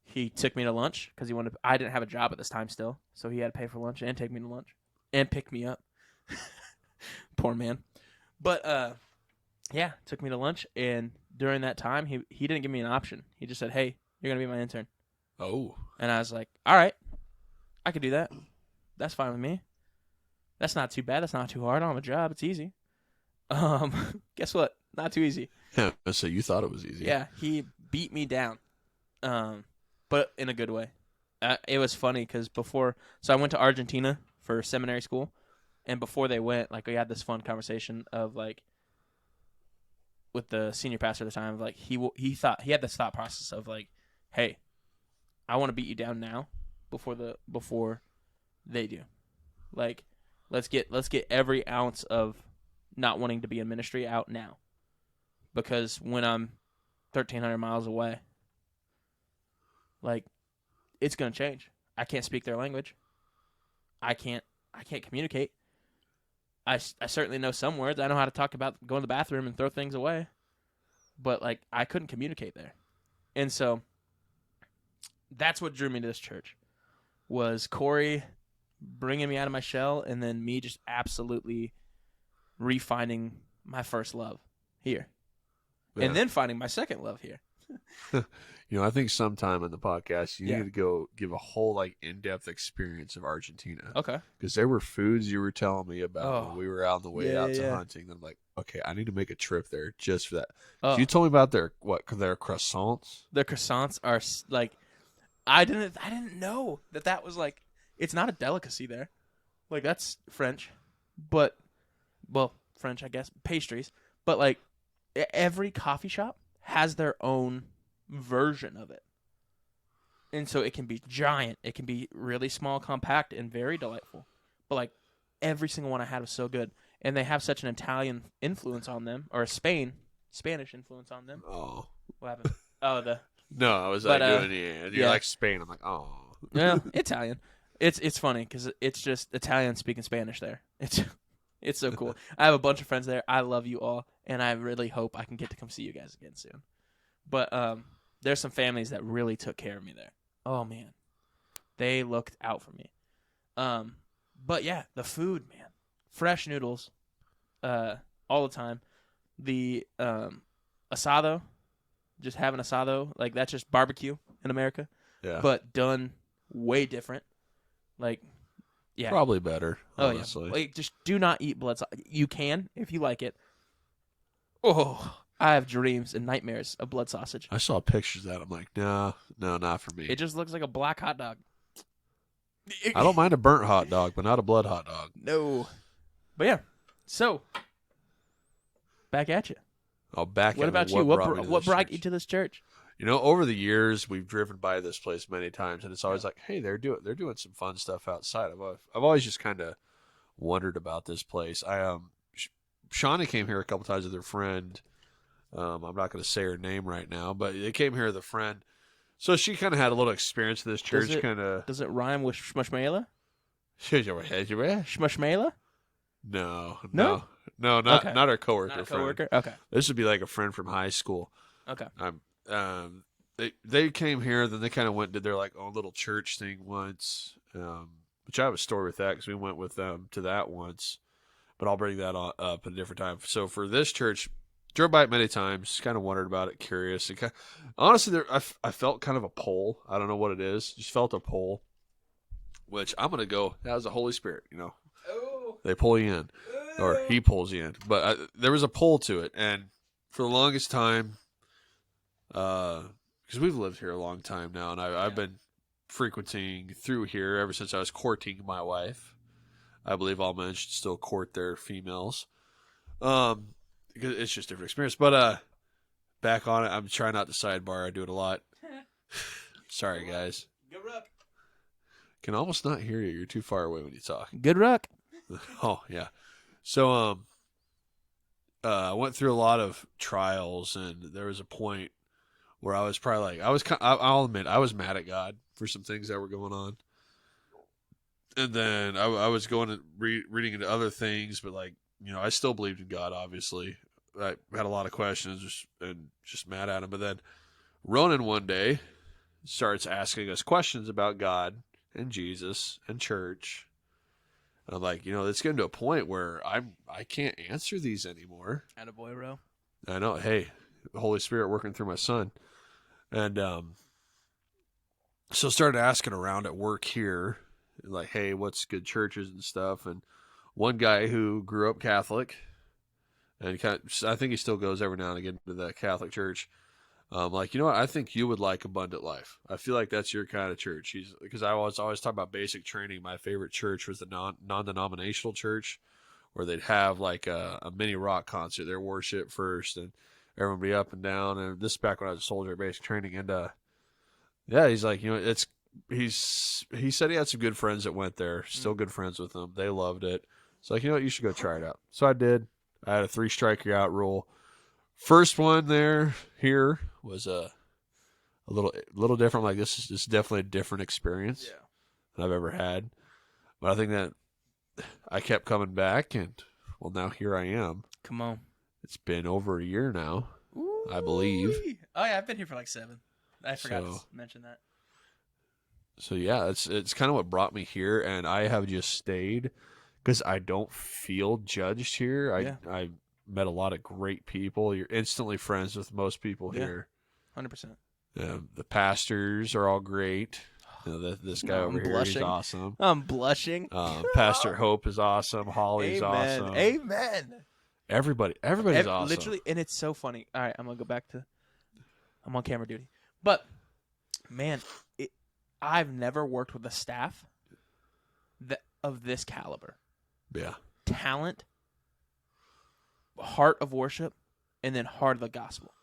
he took me to lunch because I didn't have a job at this time still, so he had to pay for lunch and take me to lunch and pick me up. Poor man. But yeah, took me to lunch, and during that time, he didn't give me an option. He just said, hey, you're going to be my intern. Oh. And I was like, all right, I could do that. That's fine with me. That's not too bad. That's not too hard. I don't have a job. It's easy. Guess what? Not too easy. Yeah, so you thought it was easy. Yeah, he beat me down, but in a good way. It was funny because so I went to Argentina for seminary school, and before they went, like, we had this fun conversation of like, with the senior pastor at the time, of like he had this thought process of like, hey, I want to beat you down now before they do. Like, let's get every ounce of not wanting to be in ministry out now. Because when I'm 1,300 miles away, like, it's going to change. I can't speak their language. I can't communicate. I certainly know some words. I know how to talk about going to the bathroom and throw things away. But, like, I couldn't communicate there. And so that's what drew me to this church, was Corey bringing me out of my shell and then me just absolutely refinding my first love here. Yeah. And then finding my second love here. I think sometime in the podcast you need to go give a whole like in-depth experience of Argentina. Okay. Because there were foods you were telling me about when we were on the way out to hunting. I'm like, okay, I need to make a trip there just for that. So you told me about their croissants. Their croissants are like, I didn't know that was like, it's not a delicacy there. Like, that's French, but, well, French, I guess, pastries. But like, every coffee shop has their own version of it. And so it can be giant. It can be really small, compact, and very delightful. But like every single one I had was so good. And they have such an Italian influence on them, or a Spanish influence on them. Oh. What happened? Oh, No, I was But, like doing it. And you're yeah. like Spain. I'm like, oh. yeah, Italian. It's funny because it's just Italian speaking Spanish there. It's so cool. I have a bunch of friends there. I love you all, and I really hope I can get to come see you guys again soon. But there's some families that really took care of me there. Oh man, they looked out for me. But yeah, the food, man, fresh noodles, all the time. The asado, just having asado, like that's just barbecue in America, Yeah. but done way different. Like, yeah, Probably better, oh honestly. yeah. Like, just do not eat blood sausage. You can if you like it. Oh, I have dreams and nightmares of blood sausage. I saw pictures of that. I'm like, no, not for me. It just looks like a black hot dog. I don't mind a burnt hot dog, but not a blood hot dog. No. But yeah, so back at you. Oh, back What at about me. you? brought me to What this brought church? you to this church? You know, over the years, we've driven by this place many times, and it's always like, hey, they're doing some fun stuff outside. I've always just kind of wondered about this place. Shawnee came here a couple times with her friend. I'm not going to say her name right now, but they came here with a friend. So she kind of had a little experience with this church. Does it rhyme with shmushmela? No, Shmushmela? no, No? not Okay. not our coworker. Not a friend. coworker? Okay. This would be like a friend from high school. Okay. They came here, then they kind of went and did their like own little church thing once, which I have a story with that because we went with them to that once, but I'll bring that up at a different time. So for this church, drove by it many times, kind of wondered about it, curious. And honestly, I felt kind of a pull. I don't know what it is, just felt a pull, which I'm gonna go. That was the Holy Spirit, you know. Oh. They pull you in, or He pulls you in. But there was a pull to it, and for the longest time, because we've lived here a long time now, and I've been frequenting through here ever since I was courting my wife. I believe all men should still court their females, because it's just a different experience. But back on it, I'm trying not to sidebar. I do it a lot. Sorry, guys. Good luck. Can almost not hear you. You're too far away when you talk. Good luck. Oh yeah. So I went through a lot of trials, and there was a point where I was probably like, I'll admit, I was mad at God for some things that were going on. And then I was going and reading into other things, but like, you know, I still believed in God, obviously. I had a lot of questions and just mad at him. But then Ronan one day starts asking us questions about God and Jesus and church. And I'm like, you know, it's getting to a point where I can't answer these anymore. Attaboy, bro. I know. Hey, the Holy Spirit working through my son. And so started asking around at work here, like, hey, what's good churches and stuff. And one guy who grew up Catholic, and I think he still goes every now and again to the Catholic church. Like, you know what? I think you would like Abundant Life. I feel like that's your kind of church. Because I was always talking about basic training. My favorite church was the non-denominational church, where they'd have like a mini rock concert, their worship first, and everyone would be up and down. And this is back when I was a soldier at basic training. And yeah, he's like, you know, he said he had some good friends that went there, still good friends with them. They loved it. So like, you know what? You should go try it out. So I did. I had a 3-strike you're out rule. First one here was a little different. Like, this is definitely a different experience than I've ever had. But I think that I kept coming back, and well, now here I am. Come on. It's been over a year now, Ooh. I believe. Oh yeah, I've been here for like 7. I forgot to mention that. So yeah, it's kind of what brought me here, and I have just stayed because I don't feel judged here. I met a lot of great people. You're instantly friends with most people here. 100%. The pastors are all great. You know, this guy over here, he's awesome. I'm blushing. Pastor Hope is awesome. Holly's Amen. awesome. Amen. Everybody's awesome. Literally, and it's so funny. All right, I'm gonna go back to. I'm on camera duty, but man, I've never worked with a staff of this caliber. Yeah. Talent, heart of worship, and then heart of the gospel.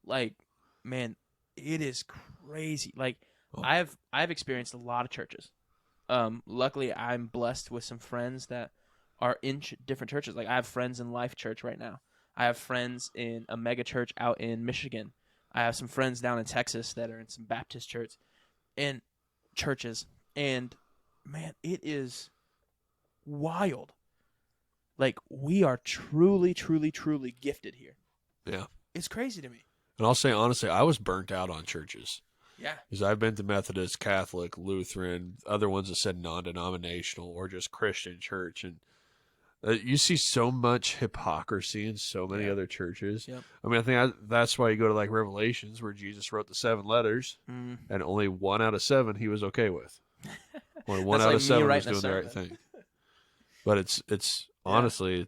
Like, man, it is crazy. Like, Oh. I've experienced a lot of churches. Luckily, I'm blessed with some friends that are in different churches. Like I have friends in Life Church right now. I have friends in a mega church out in Michigan. I have some friends down in Texas that are in some Baptist churches. And man, it is wild. Like we are truly, truly, truly gifted here. Yeah. It's crazy to me. And I'll say honestly, I was burnt out on churches. Yeah. Because I've been to Methodist, Catholic, Lutheran, other ones that said non-denominational or just Christian church. And you see so much hypocrisy in so many other churches. Yep. I mean, I think that's why you go to like Revelations where Jesus wrote the 7 letters and only 1 out of 7 he was okay with. Only 1 out of 7 was doing the right thing. But it's honestly,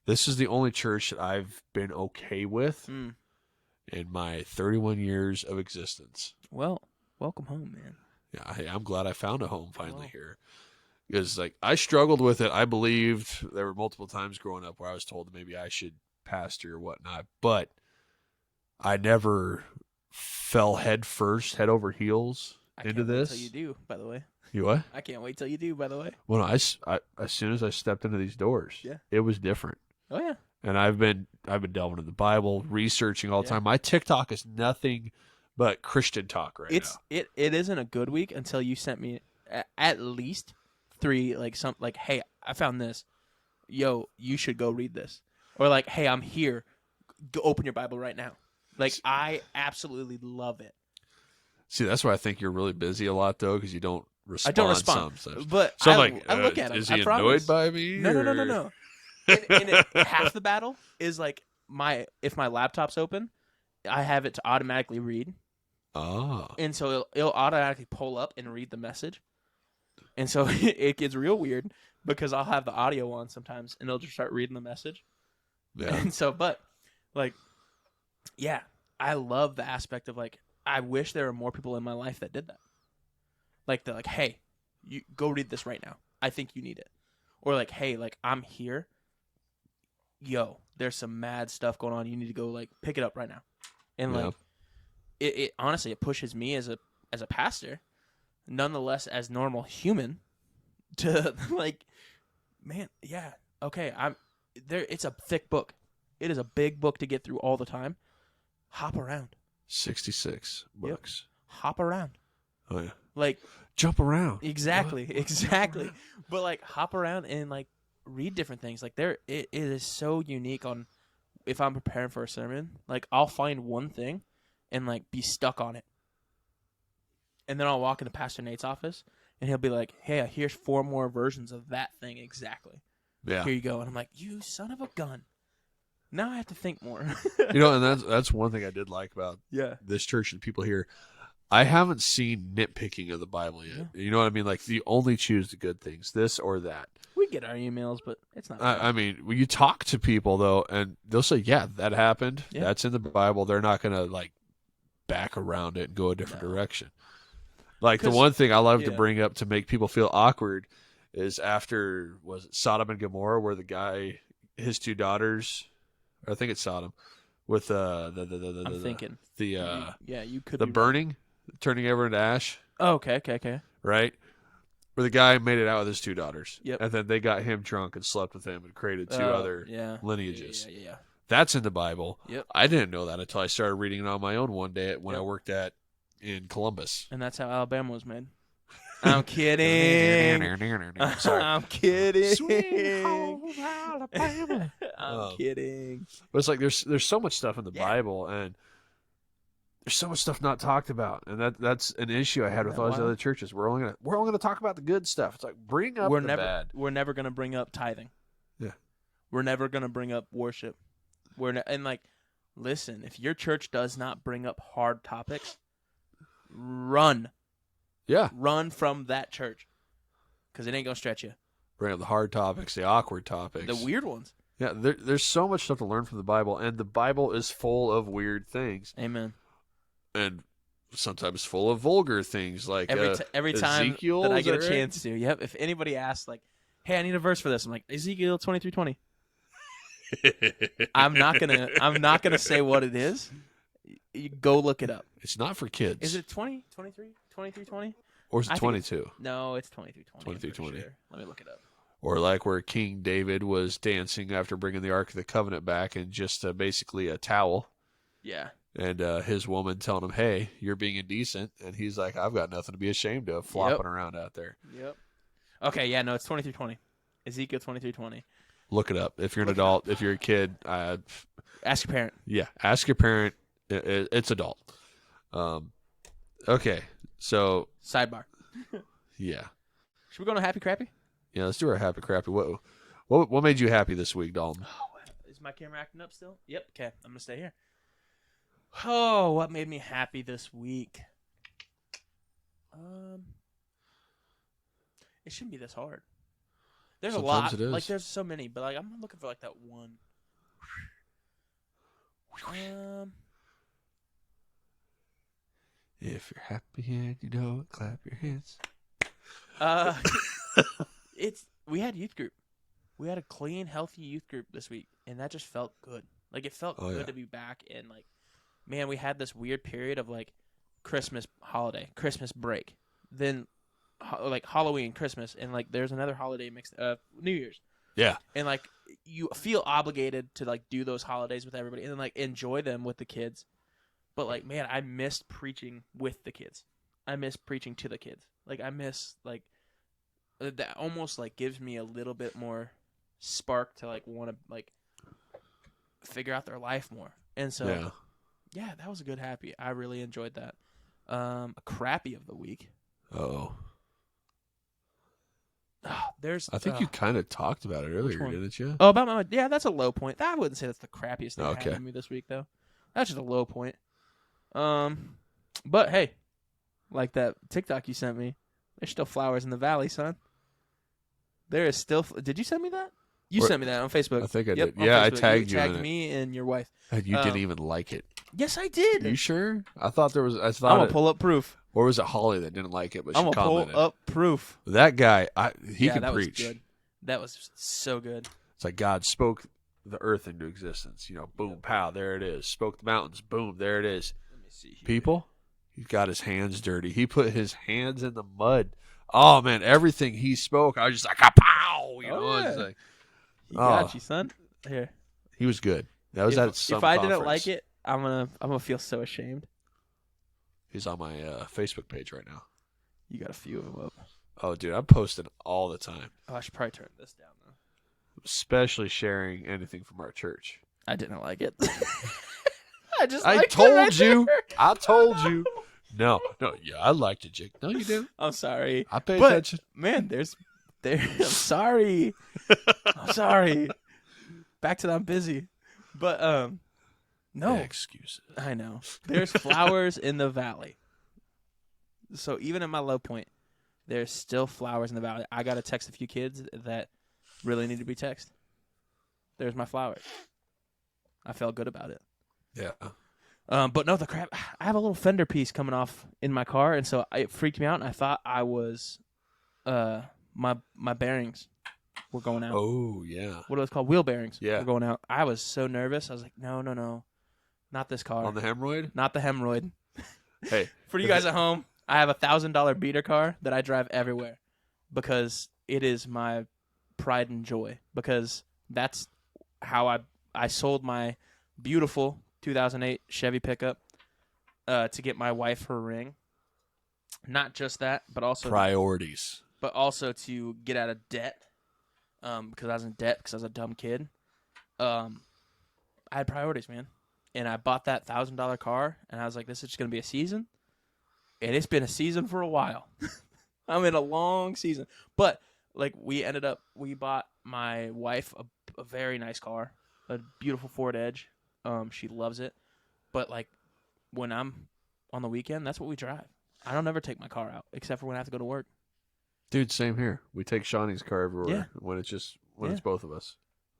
this is the only church that I've been okay with in my 31 years of existence. Well, welcome home, man. Yeah, hey, I'm glad I found a home finally here. Because like I struggled with it. I believed there were multiple times growing up where I was told that maybe I should pastor or whatnot, but I never fell head over heels into this. Until you do, by the way. You what? I can't wait till you do, by the way. Well, no, I as soon as I stepped into these doors, it was different. Oh yeah. And I've been delving into the Bible, researching all the time. My TikTok is nothing but Christian talk now. It isn't a good week until you sent me at least 3 hey, I found this. Yo, you should go read this. Or like, hey, I'm here. Go open your Bible right now. Like I absolutely love it. See, that's why I think you're really busy a lot though, because you don't respond. I don't respond, but so I look at him. Is he annoyed by me? No. And half the battle is like if my laptop's open, I have it to automatically read. Oh. And so it'll automatically pull up and read the message. And so it gets real weird because I'll have the audio on sometimes and it'll just start reading the message. Yeah. And so, but like, yeah, I love the aspect of like, I wish there were more people in my life that did that. Like they're like, hey, you go read this right now. I think you need it. Or like, hey, like I'm here. Yo, there's some mad stuff going on. You need to go like pick it up right now. And like, it honestly, it pushes me as a pastor, nonetheless as normal human, to like, man, yeah, okay, I'm there. It's a thick book. It is a big book to get through all the time. Hop around. 66 books. Yep. Hop around. Oh yeah. Like jump around. Exactly. But like hop around and like read different things. Like it is so unique on if I'm preparing for a sermon. Like I'll find one thing and like be stuck on it. And then I'll walk into Pastor Nate's office and he'll be like, hey, here's 4 more versions of that thing exactly. Yeah. Here you go. And I'm like, you son of a gun. Now I have to think more. And that's one thing I did like about this church and people here. I haven't seen nitpicking of the Bible yet. Yeah. You know what I mean? Like you only choose the good things, this or that. We get our emails, but it's not. I mean, when you talk to people though, and they'll say, "Yeah, that happened. Yeah. That's in the Bible." They're not gonna like back around it and go a different direction. Like the one thing I love to bring up to make people feel awkward is after was it Sodom and Gomorrah, where the guy, his 2 daughters, or I think it's Sodom, with you could the burning. Turning everyone into ash. Oh, okay. Right? Where the guy made it out with his 2 daughters. Yep. And then they got him drunk and slept with him and created 2 other lineages. Yeah. That's in the Bible. Yep. I didn't know that until I started reading it on my own one day when I worked in Columbus. And that's how Alabama was made. I'm kidding. Sorry. I'm kidding. Sweet home Alabama. I'm kidding. But it's like there's so much stuff in the Bible and there's so much stuff not talked about, and that's an issue I had with all these other churches. We're only gonna talk about the good stuff. It's like bring up the bad. We're never gonna bring up tithing. Yeah, we're never gonna bring up worship. And like, listen, if your church does not bring up hard topics, run. Yeah, run from that church because it ain't gonna stretch you. Bring up the hard topics, the awkward topics, the weird ones. Yeah, there's so much stuff to learn from the Bible, and the Bible is full of weird things. Amen. And sometimes full of vulgar things like every time Ezekiel, that I get a chance to. Yep. If anybody asks, like, "Hey, I need a verse for this," I'm like, Ezekiel 23:20. I'm not gonna say what it is, You go look it up. It's not for kids. Is it 20, 23, 23, 20? Or is it I think 22? No, it's 23, 20. 23, 20. Sure. Let me look it up. Or like where King David was dancing after bringing the Ark of the Covenant back and just basically a towel. Yeah. And his woman telling him, hey, you're being indecent. And he's like, I've got nothing to be ashamed of, flopping around out there. Yep. Okay, yeah, no, it's 23:20. Ezekiel 23:20. Look it up. If you're an adult, if you're a kid, ask your parent. Yeah, ask your parent. It's adult. Okay, so sidebar. Yeah. Should we go on a happy crappy? Yeah, let's do our happy crappy. What made you happy this week, Dalton? Oh, is my camera acting up still? Yep. Okay, I'm gonna stay here. Oh, what made me happy this week? It shouldn't be this hard. There's Sometimes a lot. it is. Like there's so many, but like I'm looking for like that one. If you're happy and you know it, clap your hands. We had youth group. We had a clean, healthy youth group this week, and that just felt good. Like it felt good to be back, and like, man, we had this weird period of like Christmas holiday, Christmas break, then like Halloween, Christmas, and like there's another holiday mixed New Year's. Yeah. And like you feel obligated to like do those holidays with everybody and then like enjoy them with the kids. But like, man, I missed preaching with the kids. I miss preaching to the kids. Like I miss like that almost like gives me a little bit more spark to like want to like figure out their life more. And so yeah, that was a good happy. I really enjoyed that. A crappy of the week. Oh. I think you kind of talked about it earlier, didn't you? Oh, about that's a low point. I wouldn't say that's the crappiest thing that happened to me this week, though. That's just a low point. But hey, like that TikTok you sent me, there's still flowers in the valley, son. There is still. Did you send me that? You sent me that on Facebook. I think I did. Yeah, Facebook. I tagged you. You tagged me and your wife. And you didn't even like it. Yes, I did. Are you sure? I thought there was. I'm gonna pull up proof. Or was it Holly that didn't like it? But I'm gonna pull up proof. That guy, he can that preach. Was good. That was so good. It's like God spoke the earth into existence. You know, boom, pow, there it is. Spoke the mountains, boom, there it is. Let me see here. People, he got his hands dirty. He put his hands in the mud. Oh man, everything he spoke, I was just like, pow, you know. Yeah. It's like, he got you, son. Here, he was good. That was at some If I conference. didn't like it, I'm gonna feel so ashamed. He's on my Facebook page right now. You got a few of them up. Oh, dude, I'm posting all the time. Oh, I should probably turn this down though. Especially sharing anything from our church. I didn't like it. I told you. I told you. No, yeah, I liked it, Jake. No, you didn't. I'm sorry. I pay attention. Man, I'm sorry. I'm sorry. Back to that, I'm busy. But no excuses. I know. There's flowers in the valley. So even at my low point, there's still flowers in the valley. I got to text a few kids that really need to be texted. There's my flowers. I felt good about it. Yeah. But no, the crap. I have a little fender piece coming off in my car, and so it freaked me out, and I thought I was, my bearings were going out. Oh, yeah. What are those called? Wheel bearings. Yeah. Were going out. I was so nervous. I was like, no. Not this car. On the hemorrhoid? Not the hemorrhoid. Hey. For you guys at home, I have a $1,000 beater car that I drive everywhere because it is my pride and joy. Because that's how I sold my beautiful 2008 Chevy pickup to get my wife her ring. Not just that, but also priorities. But also to get out of debt because I was in debt because I was a dumb kid. I had priorities, man. And I bought that $1,000 car, and I was like, this is just going to be a season. And it's been a season for a while. I'm in a long season. But, like, we bought my wife a very nice car, a beautiful Ford Edge. She loves it. But, like, when I'm on the weekend, that's what we drive. I don't ever take my car out, except for when I have to go to work. Dude, same here. We take Shawnee's car everywhere when it's both of us.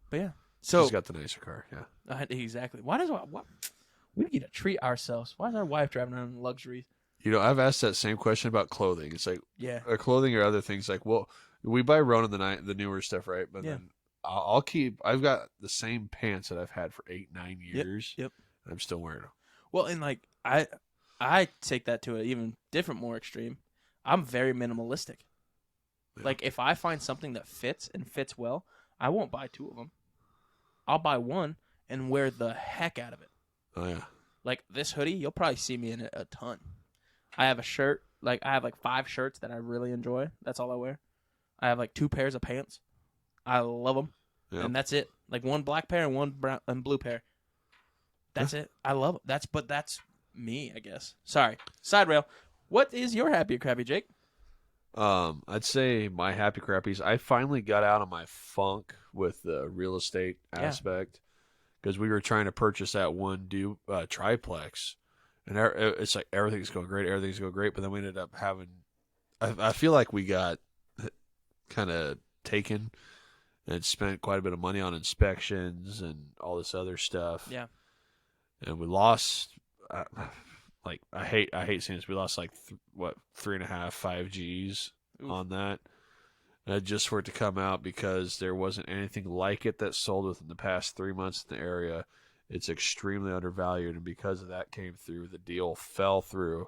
But, yeah. So, she's got the nicer car, yeah. Exactly. We need to treat ourselves. Why is our wife driving around in luxury? You know, I've asked that same question about clothing. It's like, or clothing or other things. Like, well, we buy Ronan the newer stuff, right? But then I've got the same pants that I've had for 8-9 years. Yep. And I'm still wearing them. Well, and like I take that to an even different, more extreme. I'm very minimalistic. Yeah. Like if I find something that fits and fits well, I won't buy 2 of them. I'll buy one and wear the heck out of it. Oh yeah. Like this hoodie, you'll probably see me in it a ton. I have a shirt, like I have like 5 shirts that I really enjoy. That's all I wear. I have like 2 pairs of pants. I love them, Yep. and that's it. Like 1 black pair and 1 brown and blue pair. That's it. I love it. That's me, I guess. Sorry, side rail. What is your happy or crappy, Jake? I'd say my happy crappies. I finally got out of my funk with the real estate aspect because we were trying to purchase that one triplex, and it's like everything's going great, but then we ended up having. I feel like we got kind of taken and spent quite a bit of money on inspections and all this other stuff. Yeah, and we lost. Like I hate seeing this. We lost like 3.5, 5 G's on that, just for it to come out because there wasn't anything like it that sold within the past 3 months in the area. It's extremely undervalued, and because of that came through, the deal fell through,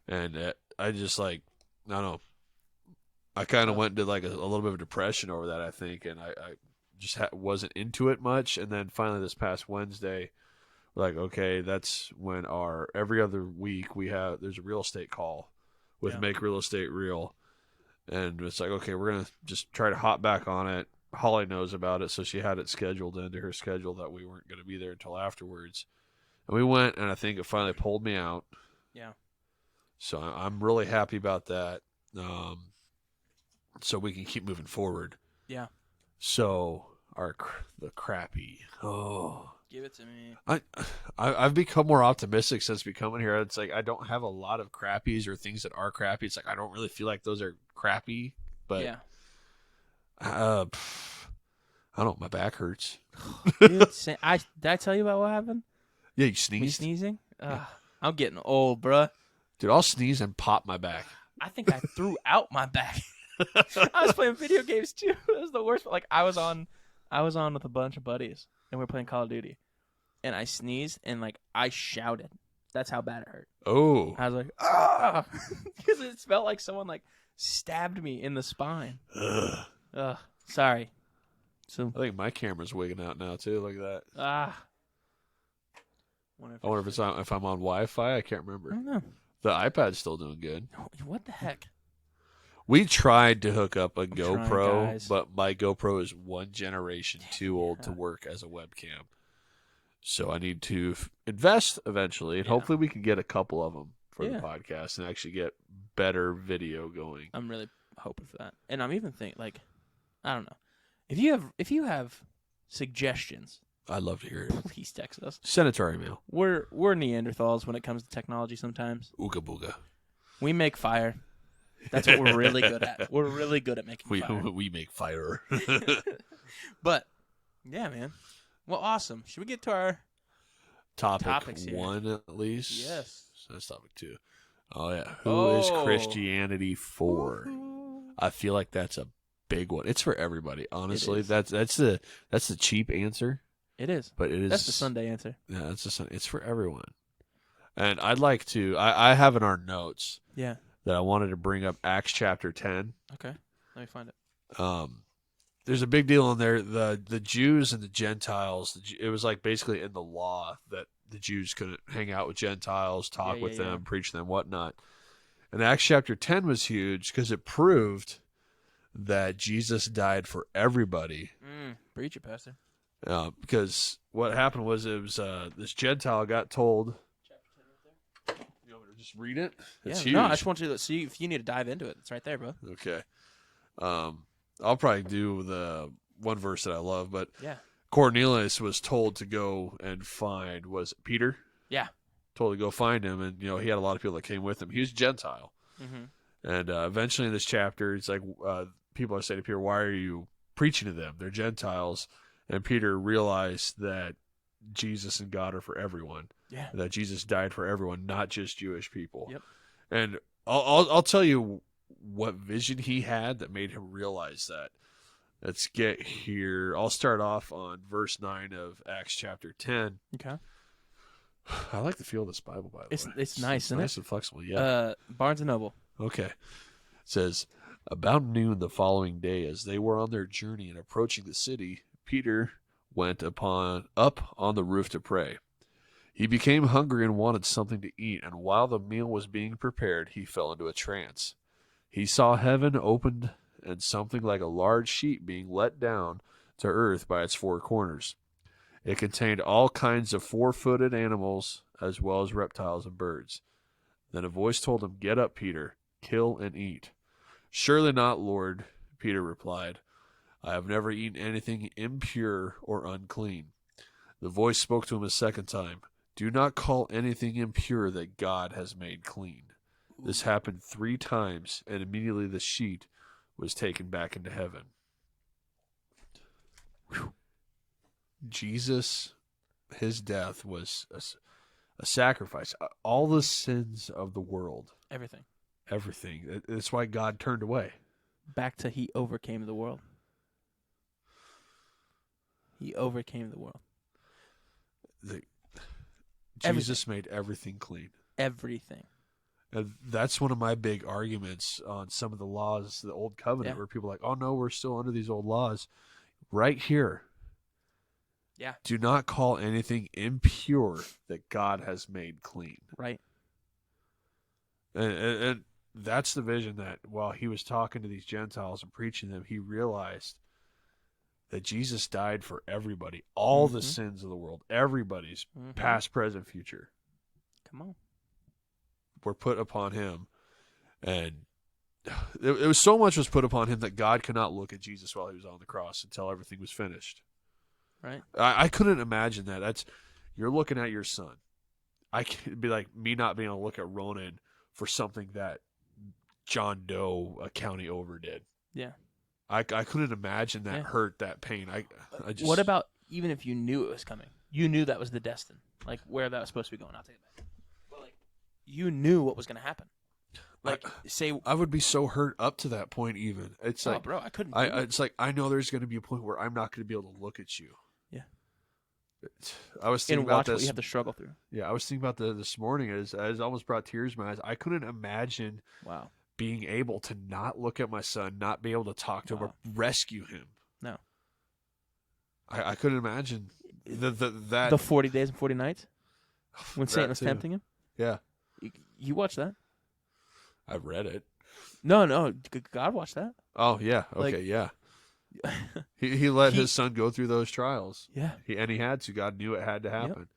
and I just like I don't know. I kind of went into like a little bit of a depression over that, I think, and I just wasn't into it much. And then finally, this past Wednesday. Like, okay, that's when every other week there's a real estate call with Make Real Estate Real. And it's like, okay, we're going to just try to hop back on it. Holly knows about it, so she had it scheduled into her schedule that we weren't going to be there until afterwards. And we went, and I think it finally pulled me out. Yeah. So I'm really happy about that. So we can keep moving forward. Yeah. So the crappy. Oh. Give it to me. I've become more optimistic since becoming here. It's like I don't have a lot of crappies or things that are crappy. It's like I don't really feel like those are crappy, but I don't know. My back hurts. Dude, did I tell you about what happened? Yeah, you Me sneezed. sneezing? I'm getting old, bruh. Dude, I'll sneeze and pop my back. I think I threw out my back. I was playing video games too. It was the worst. Like I was on with a bunch of buddies. And we were playing Call of Duty. And I sneezed and, like, I shouted. That's how bad it hurt. Oh. I was like, ah! Because it felt like someone, like, stabbed me in the spine. Ugh. Sorry. So I think my camera's wigging out now, too. Look at that. I wonder if I'm on Wi-Fi. I can't remember. I don't know. The iPad's still doing good. What the heck? We tried to hook up a I'm GoPro, trying, but my GoPro is 1 generation too old to work as a webcam. So I need to invest eventually, and hopefully we can get a couple of them for the podcast and actually get better video going. I'm really hoping for that. And I'm even thinking, like, I don't know. If you have suggestions, I'd love to hear it. please text us. Send it to our email. We're Neanderthals when it comes to technology sometimes. Ooga booga. We make fire. That's what we're really good at. We're really good at making fire. We make fire. But, yeah, man. Well, awesome. Should we get to our topics here? 1 at least? Yes. So that's topic 2. Oh, yeah. Who is Christianity for? Woo-hoo. I feel like that's a big one. It's for everybody, honestly. It That's the cheap answer. It is. But it is. That's the Sunday answer. Yeah, it's for everyone. And I'd like to. I have in our notes. Yeah. That I wanted to bring up Acts chapter 10. Okay, let me find it. There's a big deal in there. The Jews and the Gentiles. It was like basically in the law that the Jews couldn't hang out with Gentiles, talk with them, preach them, whatnot. And Acts chapter 10 was huge because it proved that Jesus died for everybody. Preach it, Pastor. Because what happened was this Gentile got told. You want me to just read it? It's huge. No, I just want you to see if you need to dive into it. It's right there, bro. Okay. I'll probably do the one verse that I love, but yeah. Cornelius was told to go and find, was it Peter? Yeah. Told to go find him, and he had a lot of people that came with him. He was Gentile. Mm-hmm. And eventually in this chapter, it's like people are saying to Peter, why are you preaching to them? They're Gentiles. And Peter realized that Jesus and God are for everyone. Yeah. That Jesus died for everyone, not just Jewish people. Yep. And I'll tell you what vision he had that made him realize that. Let's get here. I'll start off on verse 9 of Acts chapter 10. Okay. I like the feel of this Bible, by the way. It's nice, isn't nice it? and flexible, yeah. Barnes & Noble. Okay. It says, about noon the following day, as they were on their journey and approaching the city, Peter went up on the roof to pray. He became hungry and wanted something to eat, and while the meal was being prepared, he fell into a trance. He saw heaven opened and something like a large sheet being let down to earth by its four corners. It contained all kinds of four-footed animals, as well as reptiles and birds. Then a voice told him, "Get up, Peter, kill and eat." "Surely not, Lord," Peter replied. "I have never eaten anything impure or unclean." The voice spoke to him a second time. "Do not call anything impure that God has made clean." This happened 3 times, and immediately the sheet was taken back into heaven. Whew. Jesus, his death was a sacrifice. All the sins of the world. Everything. That's why God turned away. Back to he overcame the world. He overcame the world. Jesus made everything clean. Everything. And that's one of my big arguments on some of the laws, the old covenant, where people are like, oh no, we're still under these old laws. Right here. Yeah. Do not call anything impure that God has made clean. Right. And that's the vision that while he was talking to these Gentiles and preaching them, he realized that Jesus died for everybody, all the sins of the world, everybody's past, present, future. Come on. Were put upon him. And it was so much was put upon him that God could not look at Jesus while he was on the cross until everything was finished. Right. I couldn't imagine that. You're looking at your son. I could be like me not being able to look at Ronan for something that John Doe, a county over, did. Yeah. I couldn't imagine that hurt, that pain. I just. What about even if you knew it was coming? You knew that was the destiny, like where that was supposed to be going. I'll take it back. But like, you knew what was going to happen. Like, say I would be so hurt up to that point. Even it's like, bro, I couldn't. It's like I know there's going to be a point where I'm not going to be able to look at you. Yeah. I was thinking about this. What you have to struggle through. Yeah, I was thinking about this morning. As almost brought tears to my eyes. I couldn't imagine. Wow. Being able to not look at my son, not be able to talk to him or rescue him. No. I couldn't imagine that. The 40 days and 40 nights when Satan was tempting him? Yeah. You watched that? I've read it. No. God watched that. Oh, yeah. Okay, yeah. He let his son go through those trials. Yeah. He had to. God knew it had to happen.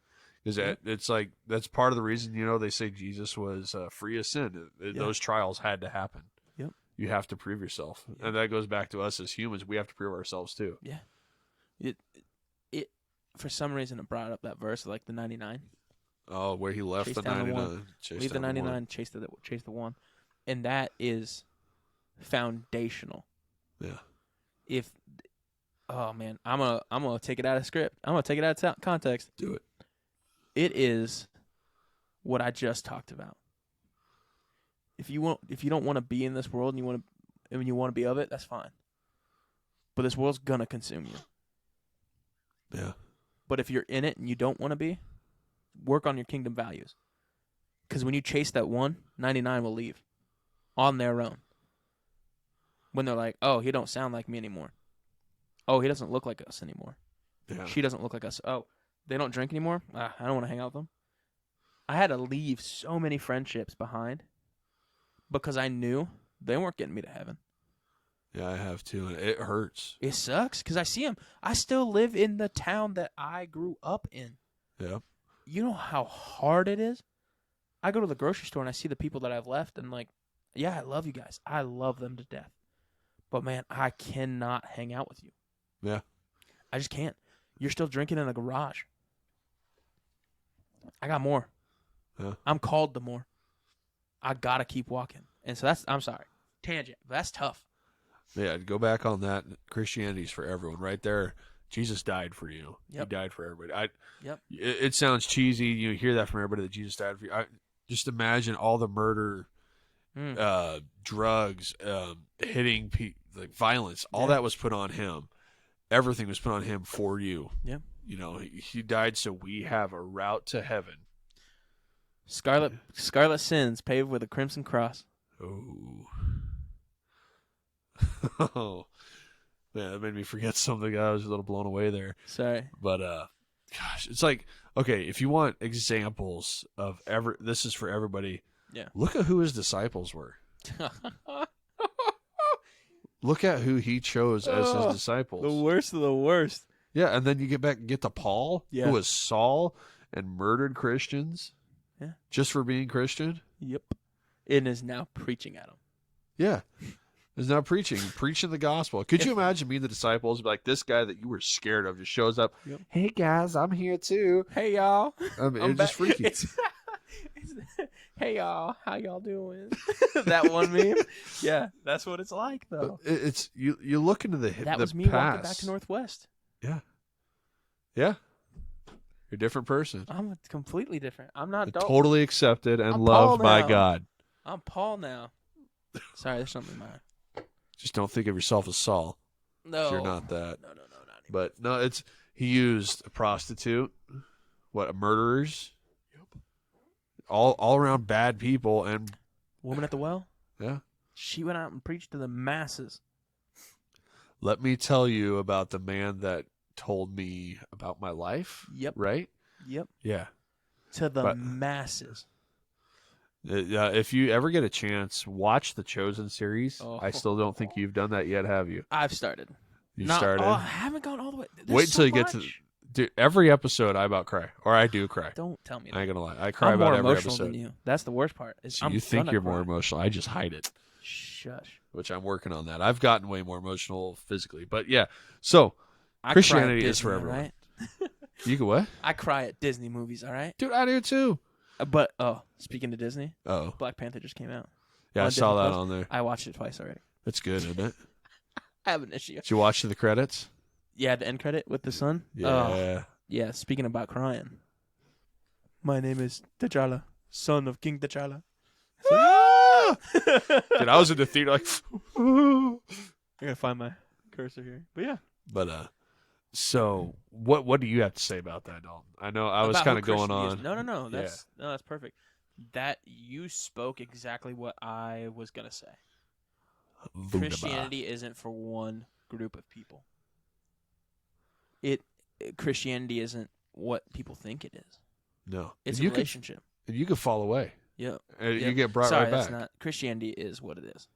Because it's like, that's part of the reason, they say Jesus was free of sin. Those trials had to happen. Yep. You have to prove yourself. Yep. And that goes back to us as humans. We have to prove ourselves too. Yeah. It for some reason, it brought up that verse, like the 99. Oh, where he left the 99. Leave the 99, chase the one. And that is foundational. Yeah. Oh man, I'm gonna take it out of script. I'm gonna take it out of context. Do it. It is what I just talked about. If you don't want to be in this world and you want to be of it, that's fine. But this world's gonna consume you. Yeah. But if you're in it and you don't want to be, work on your kingdom values. Because when you chase that 99 will leave on their own. When they're like, oh, he don't sound like me anymore. Oh, he doesn't look like us anymore. Yeah. She doesn't look like us. Oh, they don't drink anymore? I don't want to hang out with them. I had to leave so many friendships behind because I knew they weren't getting me to heaven. Yeah, I have too, and it hurts. It sucks because I see them. I still live in the town that I grew up in. Yeah. You know how hard it is? I go to the grocery store and I see the people that I've left and like, yeah, I love you guys. I love them to death. But man, I cannot hang out with you. Yeah. I just can't. You're still drinking in a garage. I got more. Yeah. I'm called to more. I gotta keep walking. And so I'm sorry. Tangent. But that's tough. Yeah, go back on that. Christianity's for everyone. Right there. Jesus died for you. Yep. He died for everybody. Yep. It sounds cheesy. You hear that from everybody that Jesus died for you. Just imagine all the murder, drugs, hitting people, like violence. All that was put on him. Everything was put on him for you. Yeah. He died so we have a route to heaven Scarlet sins paved with a crimson cross. Oh. Oh. Man, that made me forget something. I was a little blown away there. Sorry. But gosh, it's like, okay, if you want examples of this is for everybody. Yeah. Look at who his disciples were. Look at who he chose as his disciples. The worst of the worst. Yeah, and then you get to Paul, Yeah. who was Saul and murdered Christians. Yeah. Just for being Christian. Yep. And is now preaching at them. Yeah. Is now preaching the gospel. Could you imagine being the disciples, be like, this guy that you were scared of just shows up. Yep. Hey guys, I'm here too. Hey y'all. It's just freaky. Hey y'all, how y'all doing? That one meme. Yeah, that's what it's like though. It's you look into the That the was me past. walking back to Northwest. Yeah. Yeah. You're a different person. I'm completely different. I'm not Dalton. Totally accepted and I'm loved Paul by now. God. I'm Paul now. Sorry, there's something in my eye. Just don't think of yourself as Saul. No. You're not that. No, not anymore. But no, he used a prostitute, murderers, all around bad people, and Woman at the well? yeah. She went out and preached to the masses. Let me tell you about the man that told me about my life. Yep. Right? Yep. Yeah. To the But- masses. If you ever get a chance, watch the Chosen series. Oh. I still don't think you've done that yet, have you? I've started. You Not- started. Oh, I haven't gone all the way. There's Wait so until you get to much. dude. Every episode, I about cry, or I do cry. Don't tell me that. I ain't gonna lie, I cry I'm about more every emotional episode. than you. That's the worst part. So I'm you think gonna you're cry. more emotional? I just hide it, Shush. which I'm working on that. I've gotten way more emotional physically, but yeah. So I Christianity cry at is for Disney, everyone. Right? you can what, I cry at Disney movies, all right? dude? I do too. But, speaking of Disney, Oh, Black Panther just came out. yeah, I On saw Disney that Plus. on there. I watched it twice already. It's good, isn't it? I have an issue. Did you watch the credits? Yeah, the end credit with the sun. Yeah. Yeah, speaking about crying. My name is T'Challa, son of King T'Challa. Ah! Dude, I was in the theater like. I gotta find my cursor here. But yeah. But so what do you have to say about that, Dalton? I know I was About kind who of going Christian on. is. No. That's perfect. That you spoke exactly what I was gonna say. Wunderbar. Christianity isn't for one group of people. Christianity isn't what people think it is. No, It's and a relationship. you could fall away. Yeah. And Yep. you get brought Sorry, right that's back. not Christianity is what it is.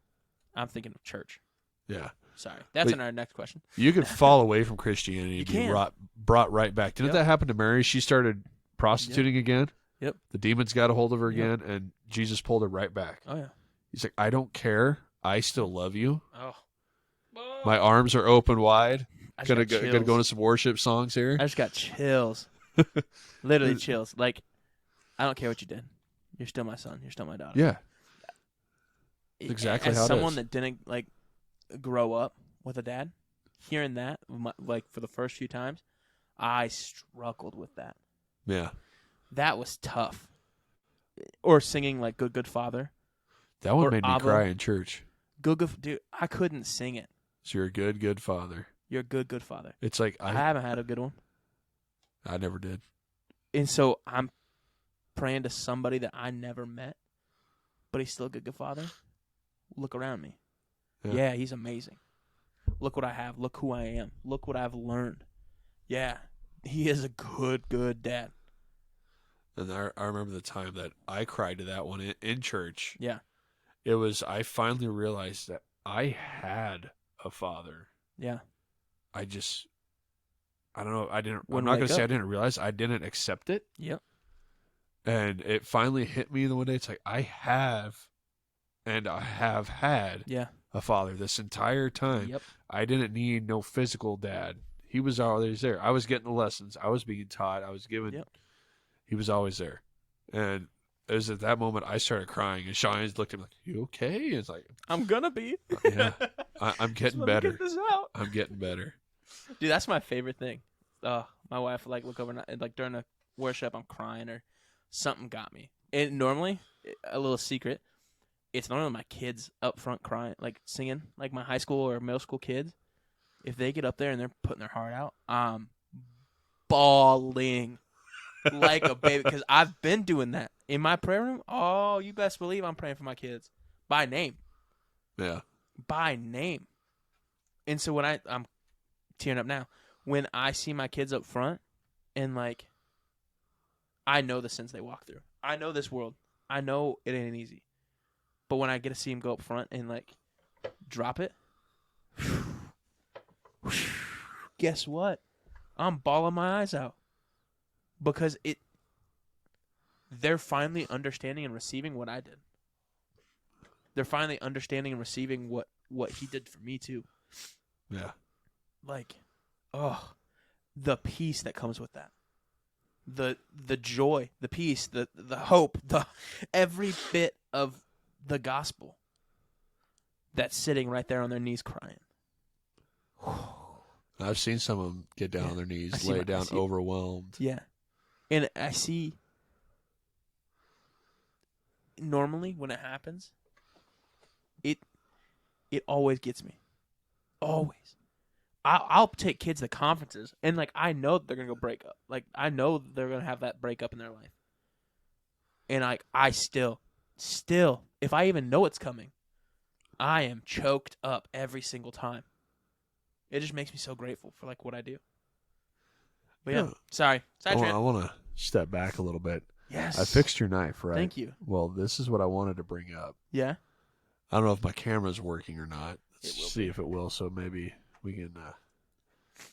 I'm thinking of church. Yeah, Sorry. That's But- in our next question. you could fall away from Christianity and be can. brought right back. Didn't Yep. that happen to Mary? She started prostituting again. Yep. The demons got a hold of her Yep. again, and Jesus pulled her right back. Oh yeah. He's like, I don't care. I still love you. Oh. My arms are open wide. I just Gonna got go chills. into some worship songs here. I just got chills. Literally chills. Like, I don't care what you did. You're still my son. You're still my daughter. Yeah, exactly As how it someone is. that didn't like grow up with a dad, hearing that like for the first few times, I struggled with that. yeah. That was tough. Or singing like "Good Father." That one Or made me Abba. cry in church. Good, dude. I couldn't sing it. So you're a good father. You're a good father. It's like I haven't had a good one, I never did. and so I'm praying to somebody that I never met, but he's still a good father. Look around me. Yeah. Yeah, he's amazing. Look what I have. Look who I am. Look what I've learned. Yeah, he is a good dad. And I remember the time that I cried to that one in church. Yeah. It was, I finally realized that I had a father. Yeah. I don't know. I'm Wouldn't not going wake to say I up. didn't realize. I didn't accept it. Yep. And it finally hit me the one day. It's like, I have had Yeah. a father this entire time. Yep. I didn't need no physical dad. He was always there. I was getting the lessons. I was being taught. I was given. Yep. He was always there. And it was at that moment I started crying. And Sean looked at me like, "You okay?" And it's like, I'm gonna be. Yeah. I'm getting Just let me better. Get this out. I'm getting better. Dude, that's my favorite thing. My wife will like look over and like during a worship I'm crying or something got me. And normally, a little secret, it's normally my kids up front crying, like singing, like my high school or middle school kids. If they get up there and they're putting their heart out, I'm bawling like a baby because I've been doing that. in my prayer room, oh, you best believe I'm praying for my kids by name. Yeah. By name. And so when I'm tearing up now, when I see my kids up front and like, I know the sins they walk through. I know this world. I know it ain't easy. But when I get to see them go up front and like drop it, guess what? I'm bawling my eyes out because they're finally understanding and receiving what I did. They're finally understanding and receiving what he did for me too. Yeah. Like, oh, the peace that comes with that. The joy, the peace, the hope, the every bit of the gospel that's sitting right there on their knees crying. I've seen some of them get down on their knees, lay down overwhelmed. Yeah. And I see normally when it happens, it always gets me. Always. I'll take kids to conferences, and like I know that they're gonna go break up. Like I know they're gonna have that breakup in their life, and like I still, if I even know it's coming, I am choked up every single time. It just makes me so grateful for like what I do. But yeah, sorry, I want to step back a little bit. Yes, I fixed your knife, right? Thank you. Well, this is what I wanted to bring up. Yeah. I don't know if my camera's working or not. Let's see be. if it will. So maybe we can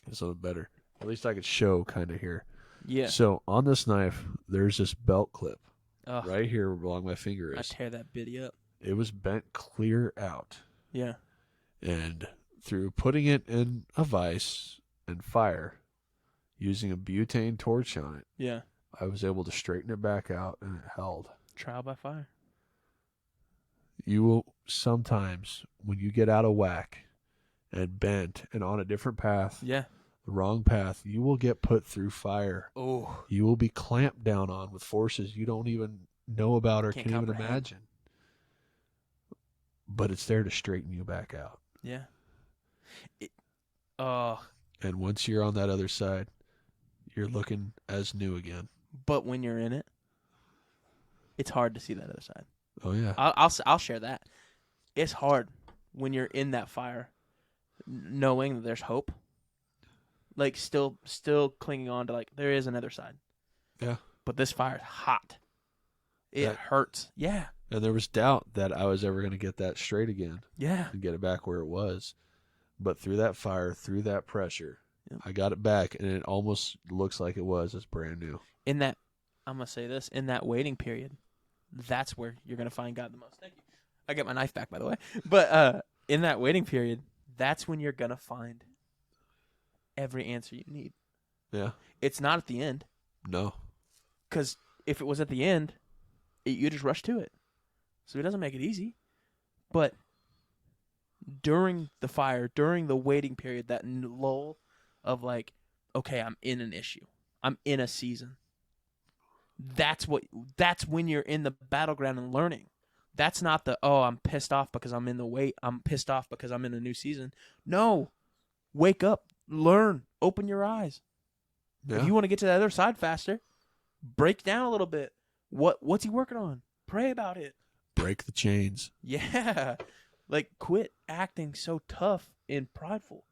get something better. At least I could show kind of here. Yeah. So on this knife, there's this belt clip Ugh, right here along my finger I is. tear that bitty up. It was bent clear out. Yeah. And through putting it in a vise and fire, using a butane torch on it, Yeah. I was able to straighten it back out and it held. Trial by fire. You will sometimes, when you get out of whack and bent and on a different path, Yeah. the wrong path, you will get put through fire. Oh. You will be clamped down on with forces you don't even know about or Can't can even comprehend. imagine. But it's there to straighten you back out. Yeah. And once you're on that other side, you're looking as new again. But when you're in it, it's hard to see that other side. Oh yeah. I'll share that. It's hard when you're in that fire, knowing that there's hope. Like still clinging on to like there is another side. Yeah. But this fire is hot. It hurts. Yeah. And there was doubt that I was ever going to get that straight again. Yeah. And get it back where it was. But through that fire, through that pressure, Yep. I got it back, and it almost looks like it was. It's brand new. In that, I'm gonna say this. In that waiting period, that's where you're gonna find God the most. Thank you. I get my knife back, by the way. But in that waiting period, that's when you're gonna find every answer you need. Yeah. It's not at the end, No. because if it was at the end, you just rush to it. So it doesn't make it easy. But during the fire, during the waiting period, that lull of like, okay, I'm in an issue. I'm in a season. That's when you're in the battleground and learning. That's not I'm pissed off because I'm in the wait. I'm pissed off because I'm in a new season. No. Wake up. Learn. Open your eyes. Yeah. If you want to get to the other side faster, break down a little bit. What's he working on? Pray about it. Break the chains. Yeah. Like, quit acting so tough and prideful.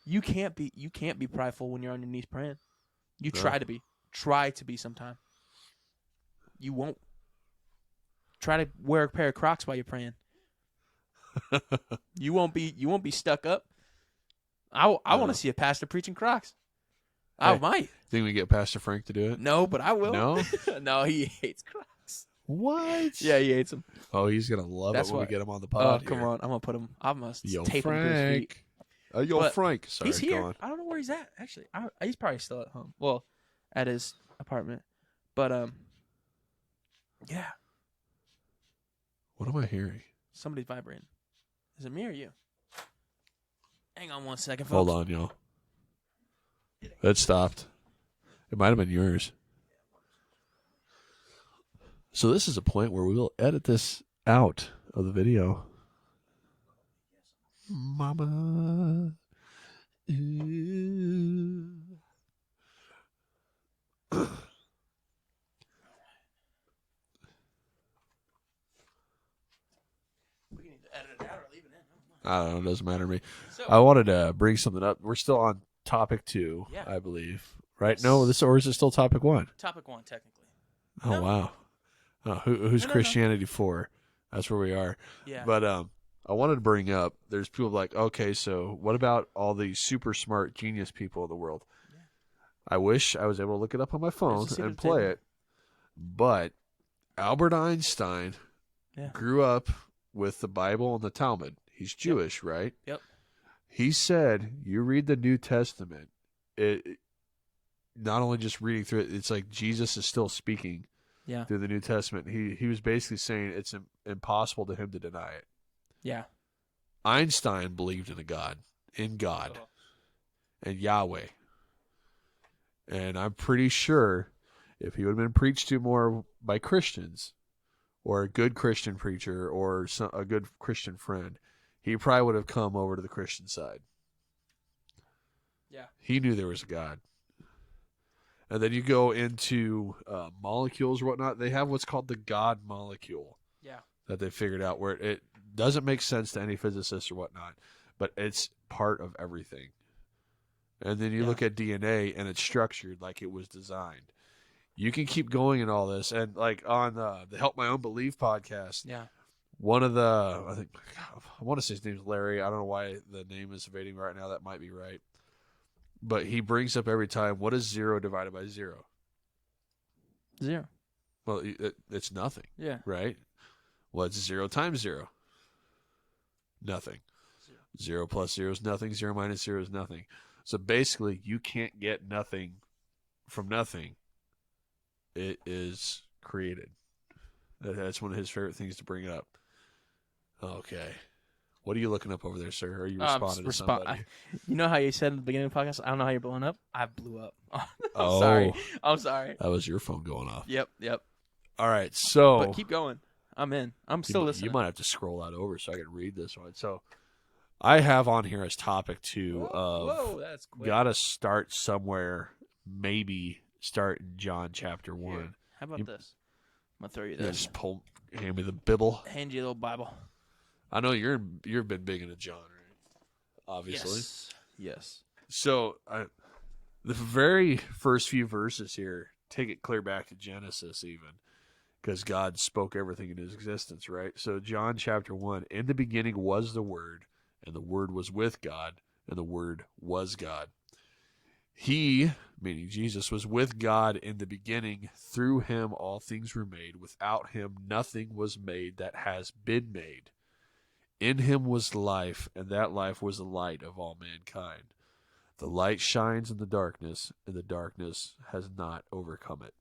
You can't be prideful when you're on your knees praying. You No. try to be. Try to be sometime. You won't. Try to wear a pair of Crocs while you're praying. You won't be stuck up. I want to see a pastor preaching Crocs. I Hey. might. Think we get Pastor Frank to do it? No, but I will. No? No, he hates Crocs. What? Yeah, he hates them. Oh, he's going to love That's it when why- we get him on the Oh, pod. come here. on. I'm going to put him. I must Yo, tape him to his feet. Frank. Yo, But Frank. Sorry, He's here. go on. I don't know where he's at, actually. He's probably still at home. Well, at his apartment. But, yeah. What am I hearing? Somebody's vibrating. Is it me or you? Hang on 1 second, Hold folks. on, y'all. It stopped. It might have been yours. So this is a point where we will edit this out of the video. Mama. Ooh. I don't know. It doesn't matter to me. So, I wanted to bring something up. We're still on topic 2, Yeah. I believe. Right? Yes. No, or is it still topic 1? topic 1, technically. Oh, No. wow. Oh, who's No. Christianity for? That's where we are. Yeah. But I wanted to bring up, there's people like, okay, so what about all these super smart genius people in the world? Yeah. I wish I was able to look it up on my phone There's a seat at and the play table. it. But Albert Einstein Yeah. grew up with the Bible and the Talmud. He's Jewish, right? Yep. He said, you read the New Testament, it not only just reading through it, it's like Jesus is still speaking Yeah. through the New Testament. He was basically saying it's impossible to him to deny it. Yeah. Einstein believed in God, and Yahweh. And I'm pretty sure if he would have been preached to more by Christians or a good Christian preacher or a good Christian friend, he probably would have come over to the Christian side. Yeah. He knew there was a God. And then you go into molecules or whatnot. They have what's called the God molecule. Yeah. That they figured out where it doesn't make sense to any physicist or whatnot, but it's part of everything. And then you look at DNA and it's structured like it was designed. You can keep going in all this. And like on the Help My Own Belief podcast, one of I want to say his name's Larry. I don't know why the name is evading right now. That might be right. But he brings up every time, what is 0 divided by 0? 0. Well, it's nothing. Yeah. Right? What's 0 times 0? Nothing. 0 plus 0 is nothing. 0 minus 0 is nothing. So basically, you can't get nothing from nothing. It is created. That's one of his favorite things to bring up. Okay. What are you looking up over there, sir? Are you responding to somebody? You know how you said in the beginning of the podcast, I don't know how you're blowing up? I blew up. Oh. I'm sorry. That was your phone going off. Yep. All right, so... But keep going. I'm in. I'm still listening. You might have to scroll that over so I can read this one. So I have on here as topic 2 Whoa, that's quick. Gotta start somewhere, maybe start in John chapter 1. Here. How about this? I'm going to throw you Yeah, this. just hand me the Bible. Hand you a little Bible. I know you've been big into John, right? Obviously. Yes. So the very first few verses here take it clear back to Genesis even, because God spoke everything into existence, right? So John chapter 1, in the beginning was the Word, and the Word was with God, and the Word was God. He, meaning Jesus, was with God in the beginning. Through him all things were made. Without him nothing was made that has been made. In him was life, and that life was the light of all mankind. The light shines in the darkness, and the darkness has not overcome it.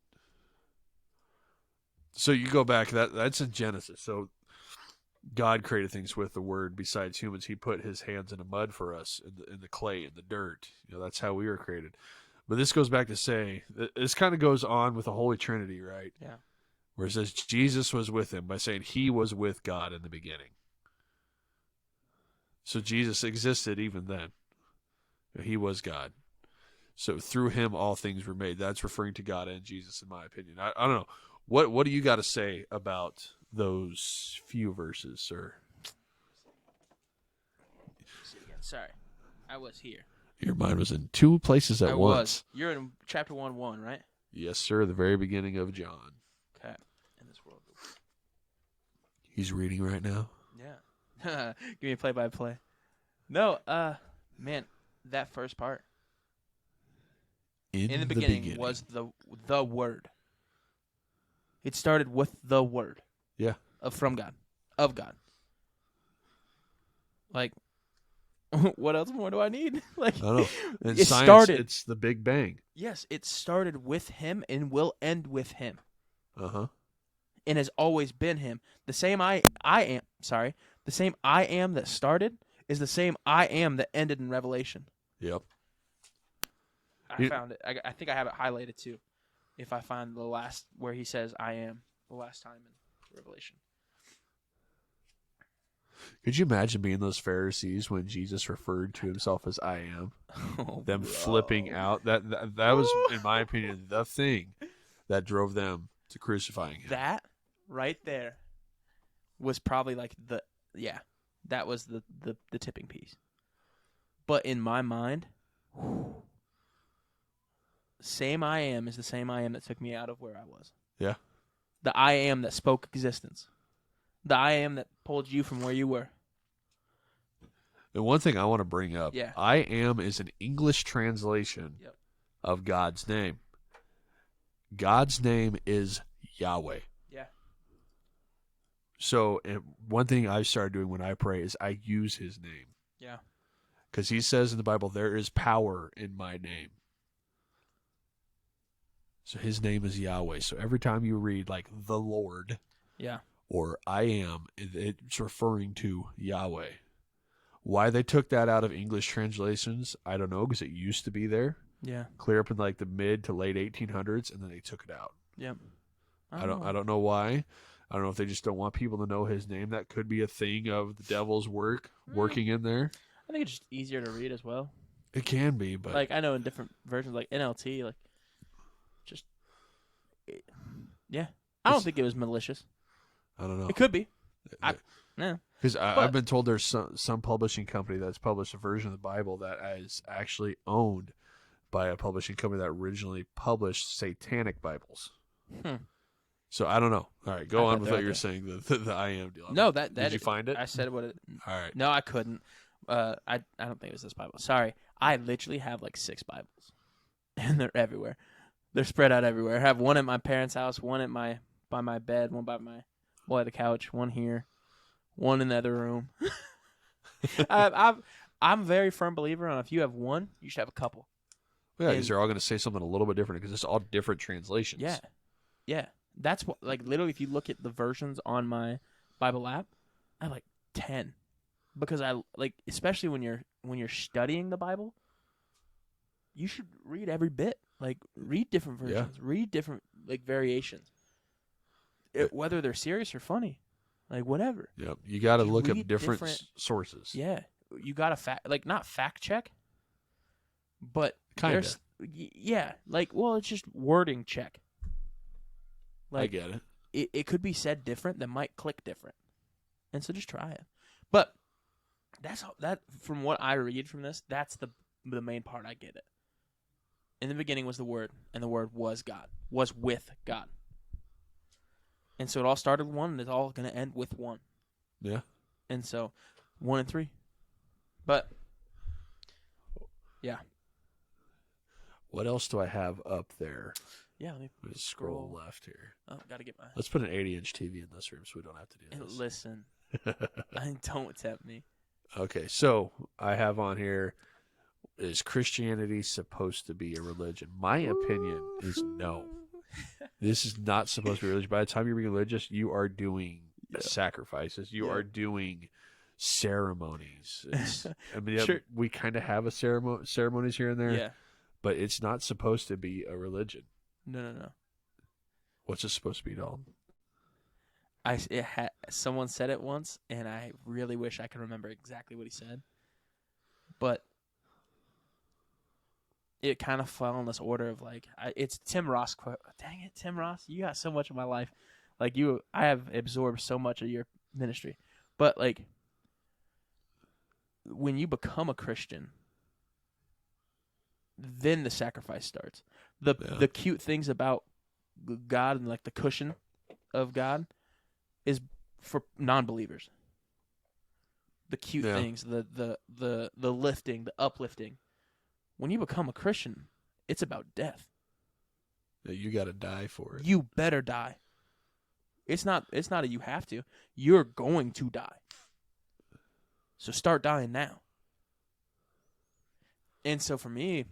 So you go back, that's in Genesis. So God created things with the Word. Besides humans, he put his hands in the mud for us, in the clay, in the dirt. That's how we were created. But this goes back to say, this kind of goes on with the Holy Trinity, right? Yeah. Where it says Jesus was with him by saying he was with God in the beginning. So Jesus existed even then. He was God. So through him all things were made. That's referring to God and Jesus, in my opinion. I don't know. What do you got to say about those few verses, sir? Sorry. I was here. Your mind was in two places at once. You're in chapter 1:1, right? Yes, sir. The very beginning of John. Okay. In this world. He's reading right now. Yeah. Give me a play-by-play. No, man, that first part. In the beginning was the Word. It started with the Word. Yeah. From God. Of God. Like, what else more do I need? Like, I don't know. In it science, started. it's the Big Bang. Yes, it started with him and will end with him. Uh-huh. And has always been him. The same I am that started is the same I am that ended in Revelation. Yep. I found it. I think I have it highlighted too. If I find the last where he says I am the last time in Revelation. Could you imagine being those Pharisees when Jesus referred to himself as I am? Them flipping out. That was, in my opinion, the thing that drove them to crucifying him. That right there was probably like That was the tipping piece. But in my mind, same I am is the same I am that took me out of where I was. Yeah. The I am that spoke existence. The I am that pulled you from where you were. And one thing I want to bring up, Yeah. I am is an English translation Yep. of God's name. God's name is Yahweh. Yeah. So one thing I started doing when I pray is I use his name. Yeah. Because he says in the Bible, there is power in my name. So his name is Yahweh. So every time you read like the Lord Yeah. or I am, it's referring to Yahweh. Why they took that out of English translations, I don't know, because it used to be there. Yeah. Clear up in like the mid to late 1800s, and then they took it out. Yep. I don't know why. I don't know if they just don't want people to know his name. That could be a thing of the devil's working in there. I think it's just easier to read as well. It can be, but Like I know in different versions, like NLT, like just yeah. I don't think it was malicious. I don't know. It could be. No. Because I've been told there's some publishing company that's published a version of the Bible that is actually owned by a publishing company that originally published satanic Bibles. So I don't know. All right, go on with what you're saying. The I am deal. No, that did you find it? I said what it. All right. No, I couldn't. I don't think it was this Bible. Sorry, I literally have like 6 Bibles, and they're everywhere. They're spread out everywhere. I have one at my parents' house, one at by my bed, one by the couch, one here, one in the other room. I'm a very firm believer on if you have one, you should have a couple. Yeah, because they're all going to say something a little bit different because it's all different translations. Yeah, yeah. That's what, like, literally, if you look at the versions on my Bible app, I have like 10, because I like, especially when you're studying the Bible, you should read every bit. Like, read different versions, read different like variations, whether they're serious or funny, like whatever. Yep, you got to look up read different different- sources. Yeah, you got to not fact check, but Kinda. yeah, like, well, it's just wording check. I Like, get it. it could be said different that might click different, and so just try it. But that from what I read from this, that's the main part. I get it. In the beginning was the Word, and the Word was God, was with God. And so it all started with one, and it's all going to end with one. Yeah. And so 1 and 3. But yeah. What else do I have up there? Yeah, let me scroll left here. Oh, got to get my... Let's put an 80-inch TV in this room so we don't have to do this. Listen. Don't tempt me. Okay, so I have on here, is Christianity supposed to be a religion? My opinion is no. This is not supposed to be religion. By the time you're being religious, you are doing sacrifices. You are doing ceremonies. I mean, Sure. we kind of have a ceremonies here and there, Yeah. but it's not supposed to be a religion. No. What's it supposed to be, Dalton? Someone said it once, and I really wish I could remember exactly what he said. But it kind of fell in this order of like, it's Tim Ross quote. Dang it, Tim Ross, you got so much of my life. Like I have absorbed so much of your ministry. But like, when you become a Christian, then the sacrifice starts. The cute things about God and like the cushion of God is for non-believers. The cute things, the lifting, the uplifting. When you become a Christian, it's about death. You got to die for it. You better die. It's not a you have to. You're going to die. So start dying now. And so for me,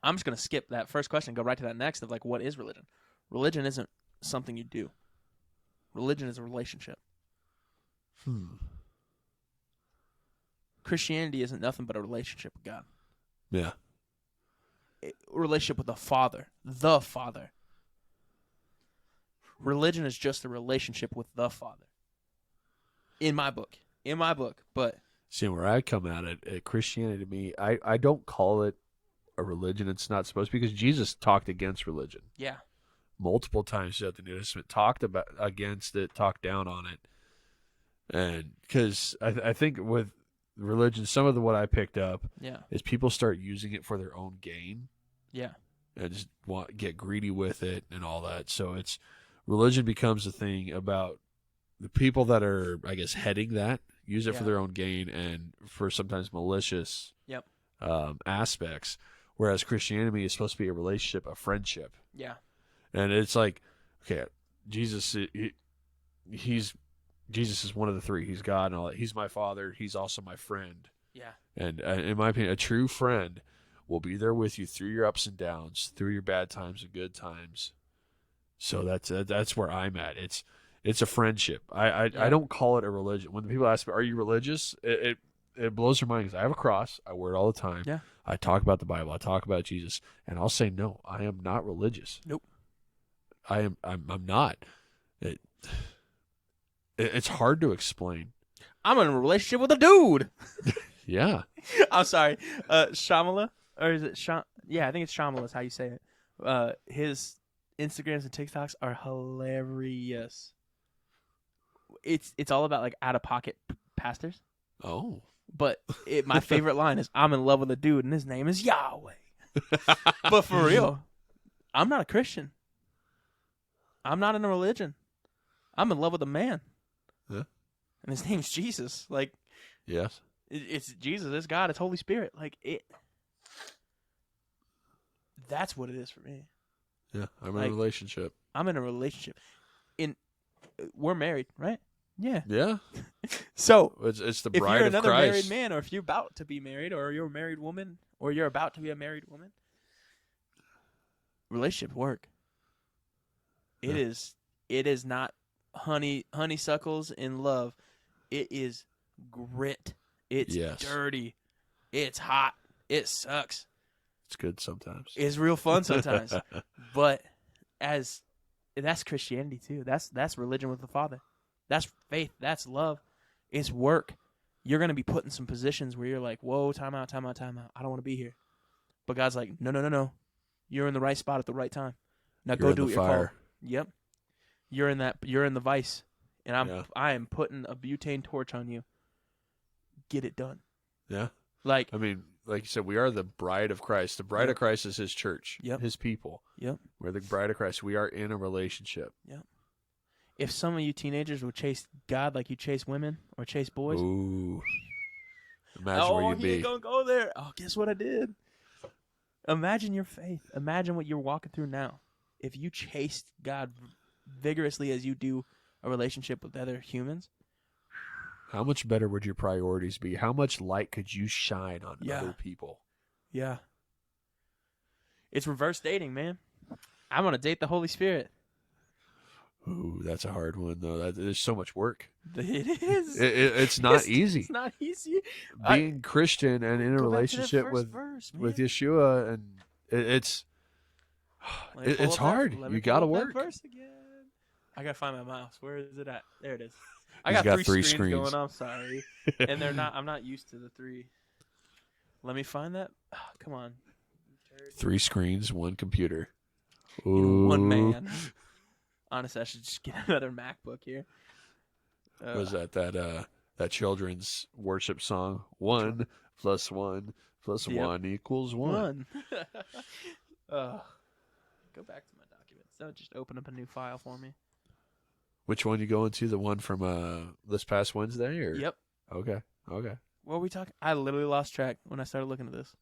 I'm just going to skip that first question and go right to that next of like, what is religion? Religion isn't something you do. Religion is a relationship. Christianity isn't nothing but a relationship with God. Yeah. A relationship with the Father. The Father. Religion is just a relationship with the Father. In my book. But see, where I come at it, Christianity to me, I don't call it a religion. It's not supposed to, because Jesus talked against religion. Yeah. Multiple times throughout the New Testament, talked against it, talked down on it. And because I think with religion, some of what I picked up Yeah. is people start using it for their own gain. Yeah. And just get greedy with it and all that. So religion becomes a thing about the people that are, I guess, heading that, use it for their own gain and for sometimes malicious aspects. Whereas Christianity is supposed to be a relationship, a friendship. Yeah. And it's like, okay, Jesus, Jesus is one of the three. He's God and all that. He's my Father. He's also my friend. Yeah. And in my opinion, a true friend will be there with you through your ups and downs, through your bad times and good times. So that's where I'm at. It's a friendship. I don't call it a religion. When people ask me, "Are you religious?" It blows their mind because I have a cross. I wear it all the time. Yeah. I talk about the Bible. I talk about Jesus, and I'll say, no, I am not religious. Nope. I'm not. It's hard to explain. I'm in a relationship with a dude. Yeah. I'm sorry. Shamala, or is it Yeah, I think it's Shamala is how you say it. His Instagrams and TikToks are hilarious. It's all about like out of pocket pastors. Oh. But my favorite line is, "I'm in love with a dude and his name is Yahweh." But for real, I'm not a Christian. I'm not in a religion. I'm in love with a man. Yeah. And his name's Jesus. Like, yes. It's Jesus, it's God, it's Holy Spirit. Like, that's what it is for me. Yeah, I'm in a relationship. I'm in a relationship. We're married, right? Yeah. Yeah. So it's the if bride you're of another Christ. married man, or if you're about to be married, or you're a married woman, or you're about to be a married woman, relationship work. It is not honeysuckles in love. It is grit. It's dirty. It's hot. It sucks. It's good sometimes. It's real fun sometimes. But that's Christianity too. That's religion with the Father. That's faith. That's love. It's work. You're going to be put in some positions where you're like, whoa, time out. I don't want to be here. But God's like, no. You're in the right spot at the right time. Now go do what you're called. Yep. You're in the vice. And I am putting a butane torch on you. Get it done. Yeah. Like you said, we are the bride of Christ. The bride of Christ is his church. Yep. His people. Yep. We're the bride of Christ. We are in a relationship. Yep. If some of you teenagers would chase God like you chase women or chase boys. Ooh. Imagine where you'd be. Oh, he ain't gonna go there. Oh, guess what I did? Imagine your faith. Imagine what you're walking through now. If you chased God vigorously as you do a relationship with other humans. How much better would your priorities be? How much light could you shine on other people? Yeah. It's reverse dating, man. I'm going to date the Holy Spirit. Ooh, that's a hard one, though. There's so much work. It is. It's not easy. It's not easy. Being Christian and in a relationship with Yeshua, and it's hard. You got to work. Verse again. I got to find my mouse. Where is it at? There it is. I got three screens going. I'm sorry. And they're not. I'm not used to the three. Let me find that. Oh, come on. 3 screens, 1 computer. Ooh. One man. Honestly, I should just get another MacBook here. Was that children's worship song? 1 + 1 + 1 equals 1. Go back to my documents. Don't just open up a new file for me. Which one you going to? The one from this past Wednesday? Or? Yep. Okay. What were we talking? I literally lost track when I started looking at this.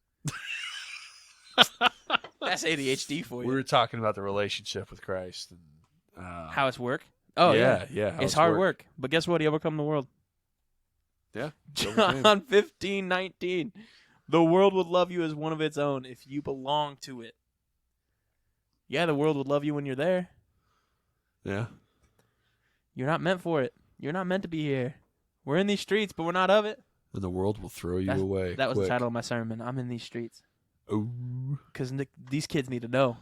That's ADHD for you. We were talking about the relationship with Christ and how it's work. Oh yeah. It's hard work, but guess what? He overcome the world. Yeah. John 15:19. The world would love you as one of its own if you belong to it. Yeah, the world would love you when you're there. Yeah. You're not meant for it. You're not meant to be here. We're in these streets, but we're not of it. And the world will throw you away. That was the title of my sermon. I'm in these streets. Ooh. Because these kids need to know.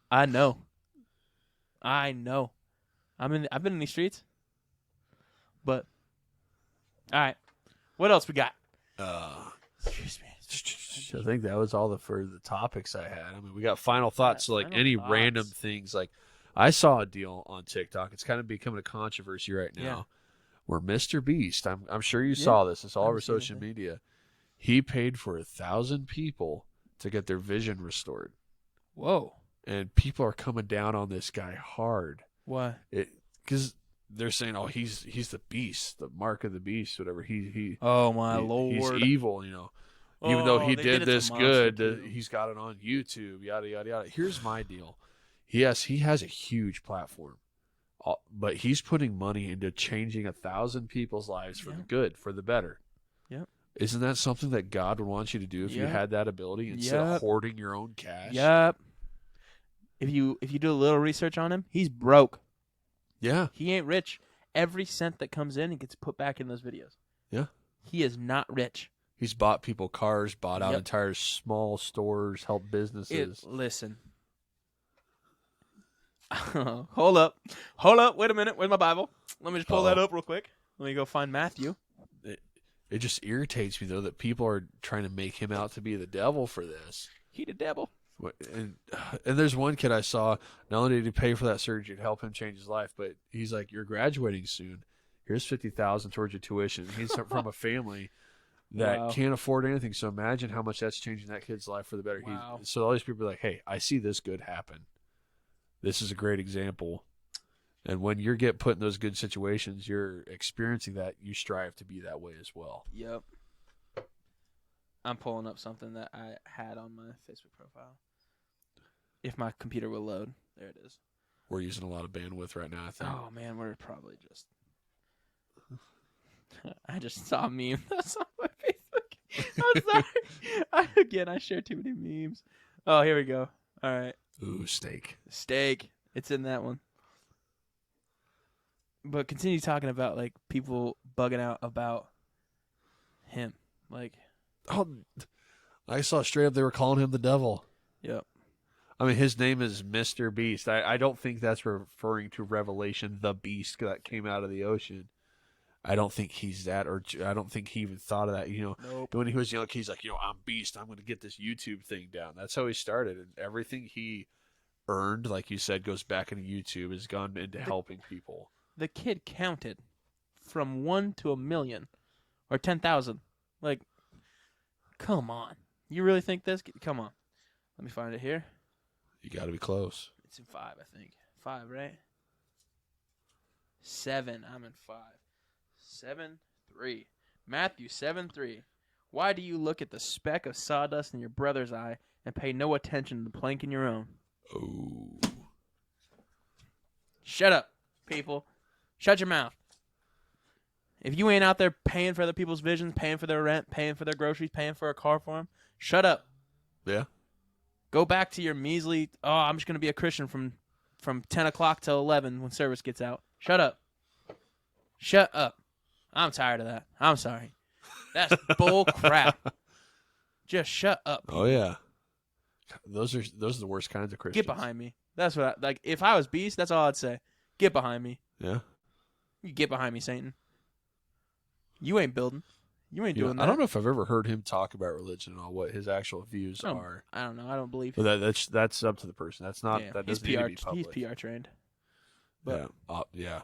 I know. I've been in these streets. But, all right. What else we got? Excuse me. I think that was all for the topics I had. I mean, we got final thoughts. So like any random things. Like I saw a deal on TikTok. It's kind of becoming a controversy right now. where Mr. Beast, I'm sure you saw this. It's all over seen social it. media. He paid for 1,000 people to get their vision restored. Whoa. And people are coming down on this guy hard. Why? Because they're saying, "Oh, he's the beast, the mark of the beast, whatever." Oh my Lord. He's evil, Even though he they did it to this Monster, good, too. he's got it on YouTube. Yada yada yada. Here's my deal. Yes, he has a huge platform, but he's putting money into changing 1,000 people's lives for the good, for the better. Yep. Isn't that something that God would want you to do if you had that ability instead of hoarding your own cash? Yep. If you do a little research on him, he's broke. Yeah. He ain't rich. Every cent that comes in, he gets put back in those videos. Yeah. He is not rich. He's bought people cars, bought out entire small stores, helped businesses. Listen. Hold up. Wait a minute. Where's my Bible? Let me just pull that up real quick. Let me go find Matthew. It just irritates me, though, that people are trying to make him out to be the devil for this. He the devil. And there's one kid I saw, not only did he pay for that surgery to help him change his life, but he's like, "You're graduating soon. Here's $50,000 towards your tuition." He's from a family that can't afford anything. So imagine how much that's changing that kid's life for the better. Wow. So all these people are like, "Hey, I see this good happen. This is a great example." And when you get put in those good situations, you're experiencing that, you strive to be that way as well. Yep. I'm pulling up something that I had on my Facebook profile. If my computer will load. There it is. We're using a lot of bandwidth right now, I think. Oh, man, we're probably just... I just saw a meme that's on my Facebook. I'm sorry. I share too many memes. Oh, here we go. All right. Ooh, steak. It's in that one. But continue talking about, like, people bugging out about him. Like... Oh, I saw straight up they were calling him the devil. Yep. I mean, his name is Mr. Beast. I don't think that's referring to Revelation, the beast that came out of the ocean. I don't think he's that, or I don't think he even thought of that. Nope. When he was young, he's like, I'm Beast. I'm going to get this YouTube thing down. That's how he started, and everything he earned, like you said, goes back into YouTube. Has gone into helping people. The kid counted from 1 to 1,000,000 or 10,000. Like, come on. You really think this? Come on. Let me find it here. You got to be close. It's in 5, I think. 5, right? 7. I'm in 5. 7-3. Matthew 7-3. Why do you look at the speck of sawdust in your brother's eye and pay no attention to the plank in your own? Oh. Shut up, people. Shut your mouth. If you ain't out there paying for other people's visions, paying for their rent, paying for their groceries, paying for a car for them, shut up. Yeah. Go back to your measly, I'm just going to be a Christian from 10 o'clock till 11 when service gets out. Shut up. Shut up. I'm tired of that. I'm sorry. That's bull crap. Just shut up. Oh, yeah. Those are the worst kinds of Christians. Get behind me. That's what if I was Beast, that's all I'd say. Get behind me. Yeah. You get behind me, Satan. You ain't building. You ain't doing that. I don't know if I've ever heard him talk about religion and all, what his actual views are. I don't know. I don't believe. But that's up to the person. That's not. Yeah. That doesn't need to be public. He's PR trained. But, yeah.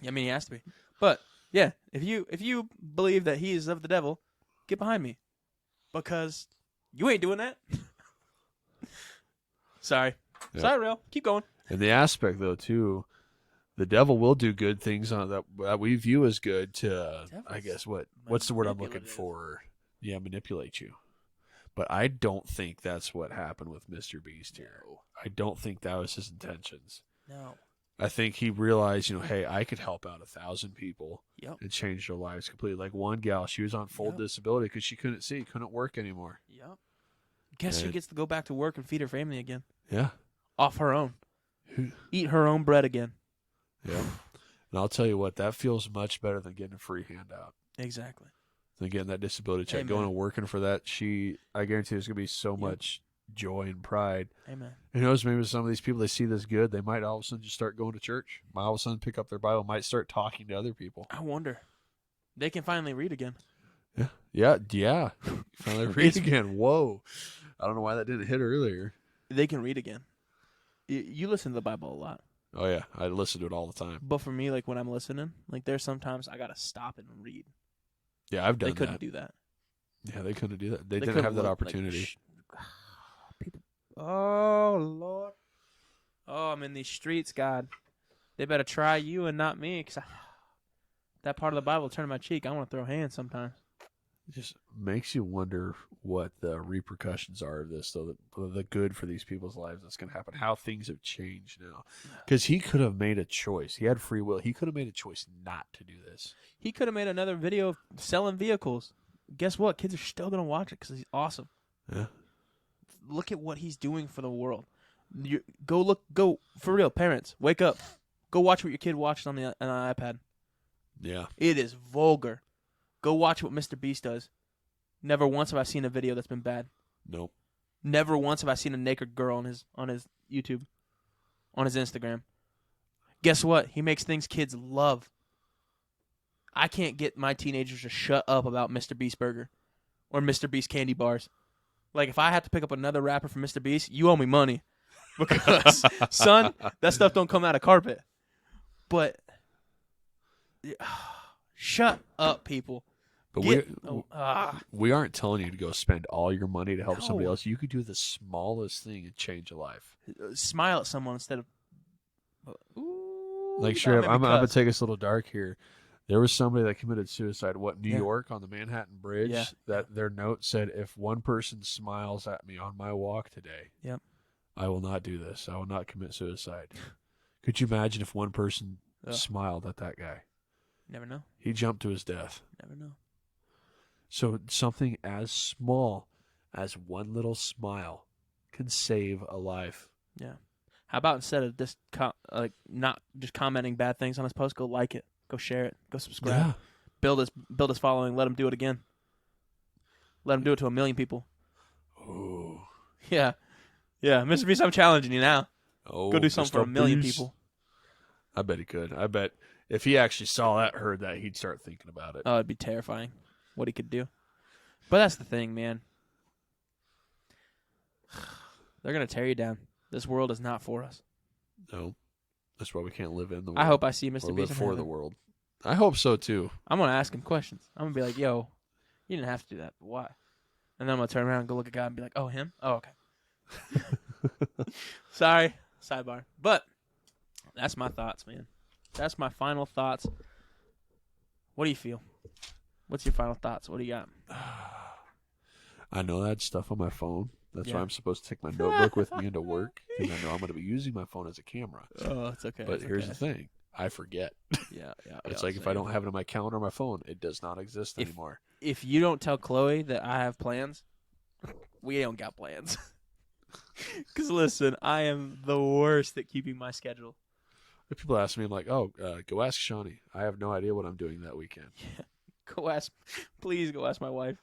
I mean, he has to be. But yeah, if you believe that he is of the devil, get behind me, because you ain't doing that. Sorry. Yeah. Sorry, real. Keep going. And the aspect though too, the devil will do good things on that we view as good to, I guess what's the word I'm looking for? Yeah, manipulate you. But I don't think that's what happened with Mr. Beast here. No. I don't think that was his intentions. No. I think he realized, hey, I could help out 1,000 people and change their lives completely. Like one gal, she was on full disability because she couldn't see, couldn't work anymore. Yep. Guess who gets to go back to work and feed her family again? Yeah. Off her own. Eat her own bread again. Yeah. And I'll tell you what, that feels much better than getting a free handout. Exactly. Than getting that disability check. Amen. Going and working for that, I guarantee there's going to be so much joy and pride. Amen. Who knows, maybe some of these people, they see this good, they might all of a sudden just start going to church. Might all of a sudden pick up their Bible, might start talking to other people. I wonder. They can finally read again. Yeah. Finally read again. Whoa. I don't know why that didn't hit earlier. They can read again. You listen to the Bible a lot. Oh yeah, I listen to it all the time. But for me, like when I'm listening, like there's sometimes I gotta stop and read. Yeah, I've done They couldn't that. do that. Yeah, they couldn't do that. They didn't couldn't have that look, opportunity. People. Oh Lord. Oh, I'm in these streets, God. They better try you and not me, because that part of the Bible turned my cheek. I want to throw hands sometimes. It just makes you wonder what the repercussions are of this, though, the good for these people's lives that's going to happen, how things have changed now. Because he could have made a choice. He had free will. He could have made a choice not to do this. He could have made another video of selling vehicles. Guess what? Kids are still going to watch it because he's awesome. Yeah. Look at what he's doing for the world. Go for real, parents, wake up. Go watch what your kid watched on the iPad. Yeah. It is vulgar. Go watch what Mr. Beast does. Never once have I seen a video that's been bad. Nope. Never once have I seen a naked girl on his YouTube, on his Instagram. Guess what? He makes things kids love. I can't get my teenagers to shut up about Mr. Beast Burger or Mr. Beast candy bars. Like, if I have to pick up another rapper from Mr. Beast, you owe me money. Because, son, that stuff don't come out of carpet. But, shut up, people. But we aren't telling you to go spend all your money to help somebody else. You could do the smallest thing and change a life. Smile at someone instead of... Like, sure, I'm going to take us a little dark here. There was somebody that committed suicide, New York, on the Manhattan Bridge, that their note said, if one person smiles at me on my walk today, I will not do this. I will not commit suicide. Could you imagine if one person smiled at that guy? Never know. He jumped to his death. Never know. So something as small as one little smile can save a life. Yeah. How about instead of just not just commenting bad things on his post, go like it. Go share it. Go subscribe. Yeah. Build his following. Let him do it again. Let him do it to 1 million people. Ooh. Yeah. Yeah. Mr. Beast, I'm challenging you now. Oh, go do something for 1 million people. I bet he could. I bet if he actually saw that, heard that, he'd start thinking about it. Oh, it'd be terrifying what he could do. But that's the thing, man. They're going to tear you down. This world is not for us. No. That's why we can't live in the world. I hope I see Mr. Or Beast live for the world. I hope so, too. I'm going to ask him questions. I'm going to be like, yo, you didn't have to do that, but why? And then I'm going to turn around and go look at God and be like, oh, him? Oh, okay. Sorry. Sidebar. But that's my thoughts, man. That's my final thoughts. What do you feel? What's your final thoughts? What do you got? I know I had stuff on my phone. That's why I'm supposed to take my notebook with me into work, because I know I'm going to be using my phone as a camera. Oh, it's okay. But here's the thing. I forget. Yeah. It's like if I don't have it on my calendar or my phone, it does not exist anymore. If you don't tell Chloe that I have plans, we don't got plans. Because listen, I am the worst at keeping my schedule. If people ask me, I'm like, oh, go ask Shawnee. I have no idea what I'm doing that weekend. Yeah. Please go ask my wife.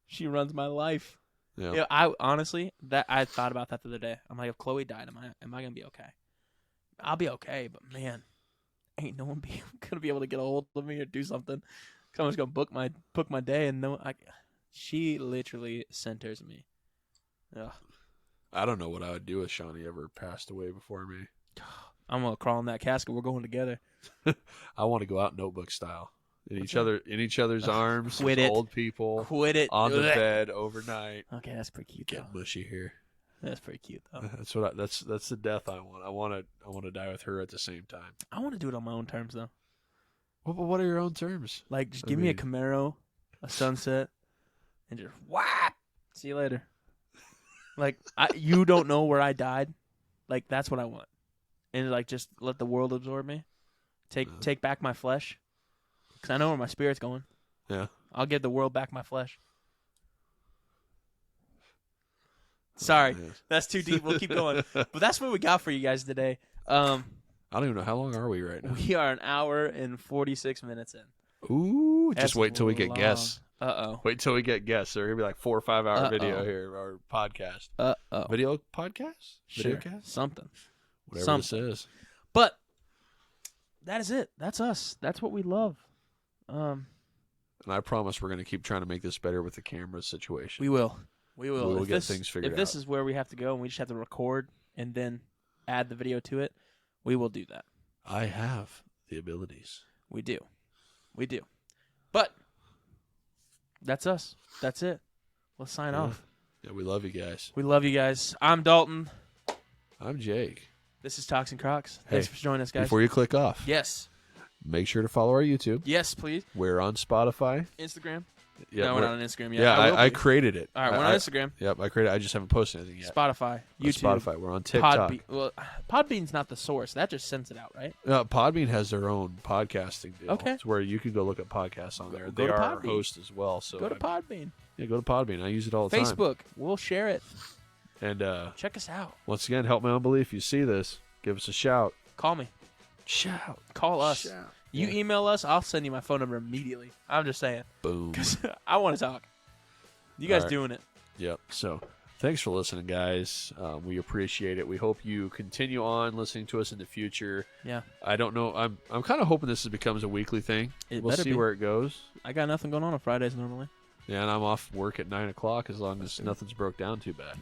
She runs my life. Yeah. You know, I honestly, I thought about that the other day. I'm like, if Chloe died, am I gonna be okay? I'll be okay, but man, ain't no one gonna be able to get a hold of me or do something. Someone's gonna book my day, and she literally centers me. Ugh. I don't know what I would do if Shawnee ever passed away before me. I'm gonna crawl in that casket. We're going together. I want to go out notebook style. In each other's arms. Quit it. Old people. Quit it. On the bed overnight. Okay, that's pretty cute. Get mushy here. That's pretty cute though. That's the death I want. I want to die with her at the same time. I want to do it on my own terms though. What are your own terms? Like, just give me a Camaro, a Sunset, and just whap. See you later. Like, you don't know where I died. Like, that's what I want. And like, just let the world absorb me. Take back my flesh. Because I know where my spirit's going. Yeah. I'll give the world back my flesh. Sorry. That's too deep. We'll keep going. But that's what we got for you guys today. I don't even know. How long are we right now? We are an hour and 46 minutes in. Ooh. Just wait till we get guests. Uh-oh. Wait till we get guests. They're going to be like 4 or 5 hour video here, or podcast. Uh-oh. Video podcast? Sure. Videocast? Something. Whatever this is. But that is it. That's us. That's what we love. And I promise we're going to keep trying to make this better with the camera situation. We will. We will. We'll get things figured out. If this is where we have to go and we just have to record and then add the video to it, we will do that. I have the abilities. We do. We do. But that's us. That's it. Let's sign off. Yeah, we love you guys. We love you guys. I'm Dalton. I'm Jake. This is Talks and Crocs. Thanks for joining us, guys. Before you click off, Yes. make sure to follow our YouTube. Yes, please. We're on Spotify. Instagram. Yeah, No, we're not on Instagram yet. Yeah, I created it. All right, we're on Instagram. Yep, I created it. I just haven't posted anything yet. Spotify. YouTube. On Spotify. We're on TikTok. Podbean's not the source. That just sends it out, right? Podbean has their own podcasting deal. Okay. It's where you can go look at podcasts on there. Go They to are our Podbean. host as well. So Go to Podbean. Yeah, go to Podbean. I use it all the time. Facebook. We'll share it. And check us out. Once again, help my unbelief. If you see this, give us a shout. Call me. Shout. Call us. Shout. You email us, I'll send you my phone number immediately. I'm just saying. Boom. Because I want to talk. You guys All right. doing it. Yep. So thanks for listening, guys. We appreciate it. We hope you continue on listening to us in the future. Yeah. I don't know. I'm kind of hoping this becomes a weekly thing. It We'll better see be. where it goes. I got nothing going on Fridays normally. Yeah, and I'm off work at 9 o'clock as long as nothing's broke down too bad.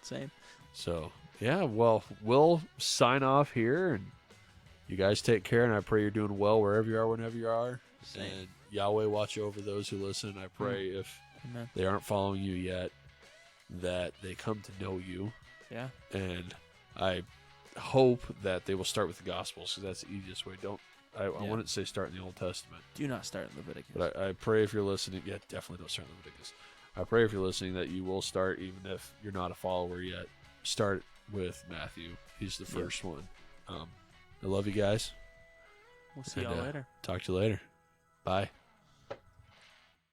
Same. So, yeah, well, we'll sign off here, and you guys take care, and I pray you're doing well wherever you are, whenever you are. Same. And Yahweh watch over those who listen, and I pray if Amen. they aren't following you yet, that they come to know you. Yeah. And I hope that they will start with the Gospels, because that's the easiest way. I wouldn't say start in the Old Testament. Do not start in Leviticus. But I pray if you're listening, yeah, definitely don't start in Leviticus. I pray if you're listening that you will start, even if you're not a follower yet. Start with Matthew. He's the first one. I love you guys. We'll see y'all later. Talk to you later. Bye.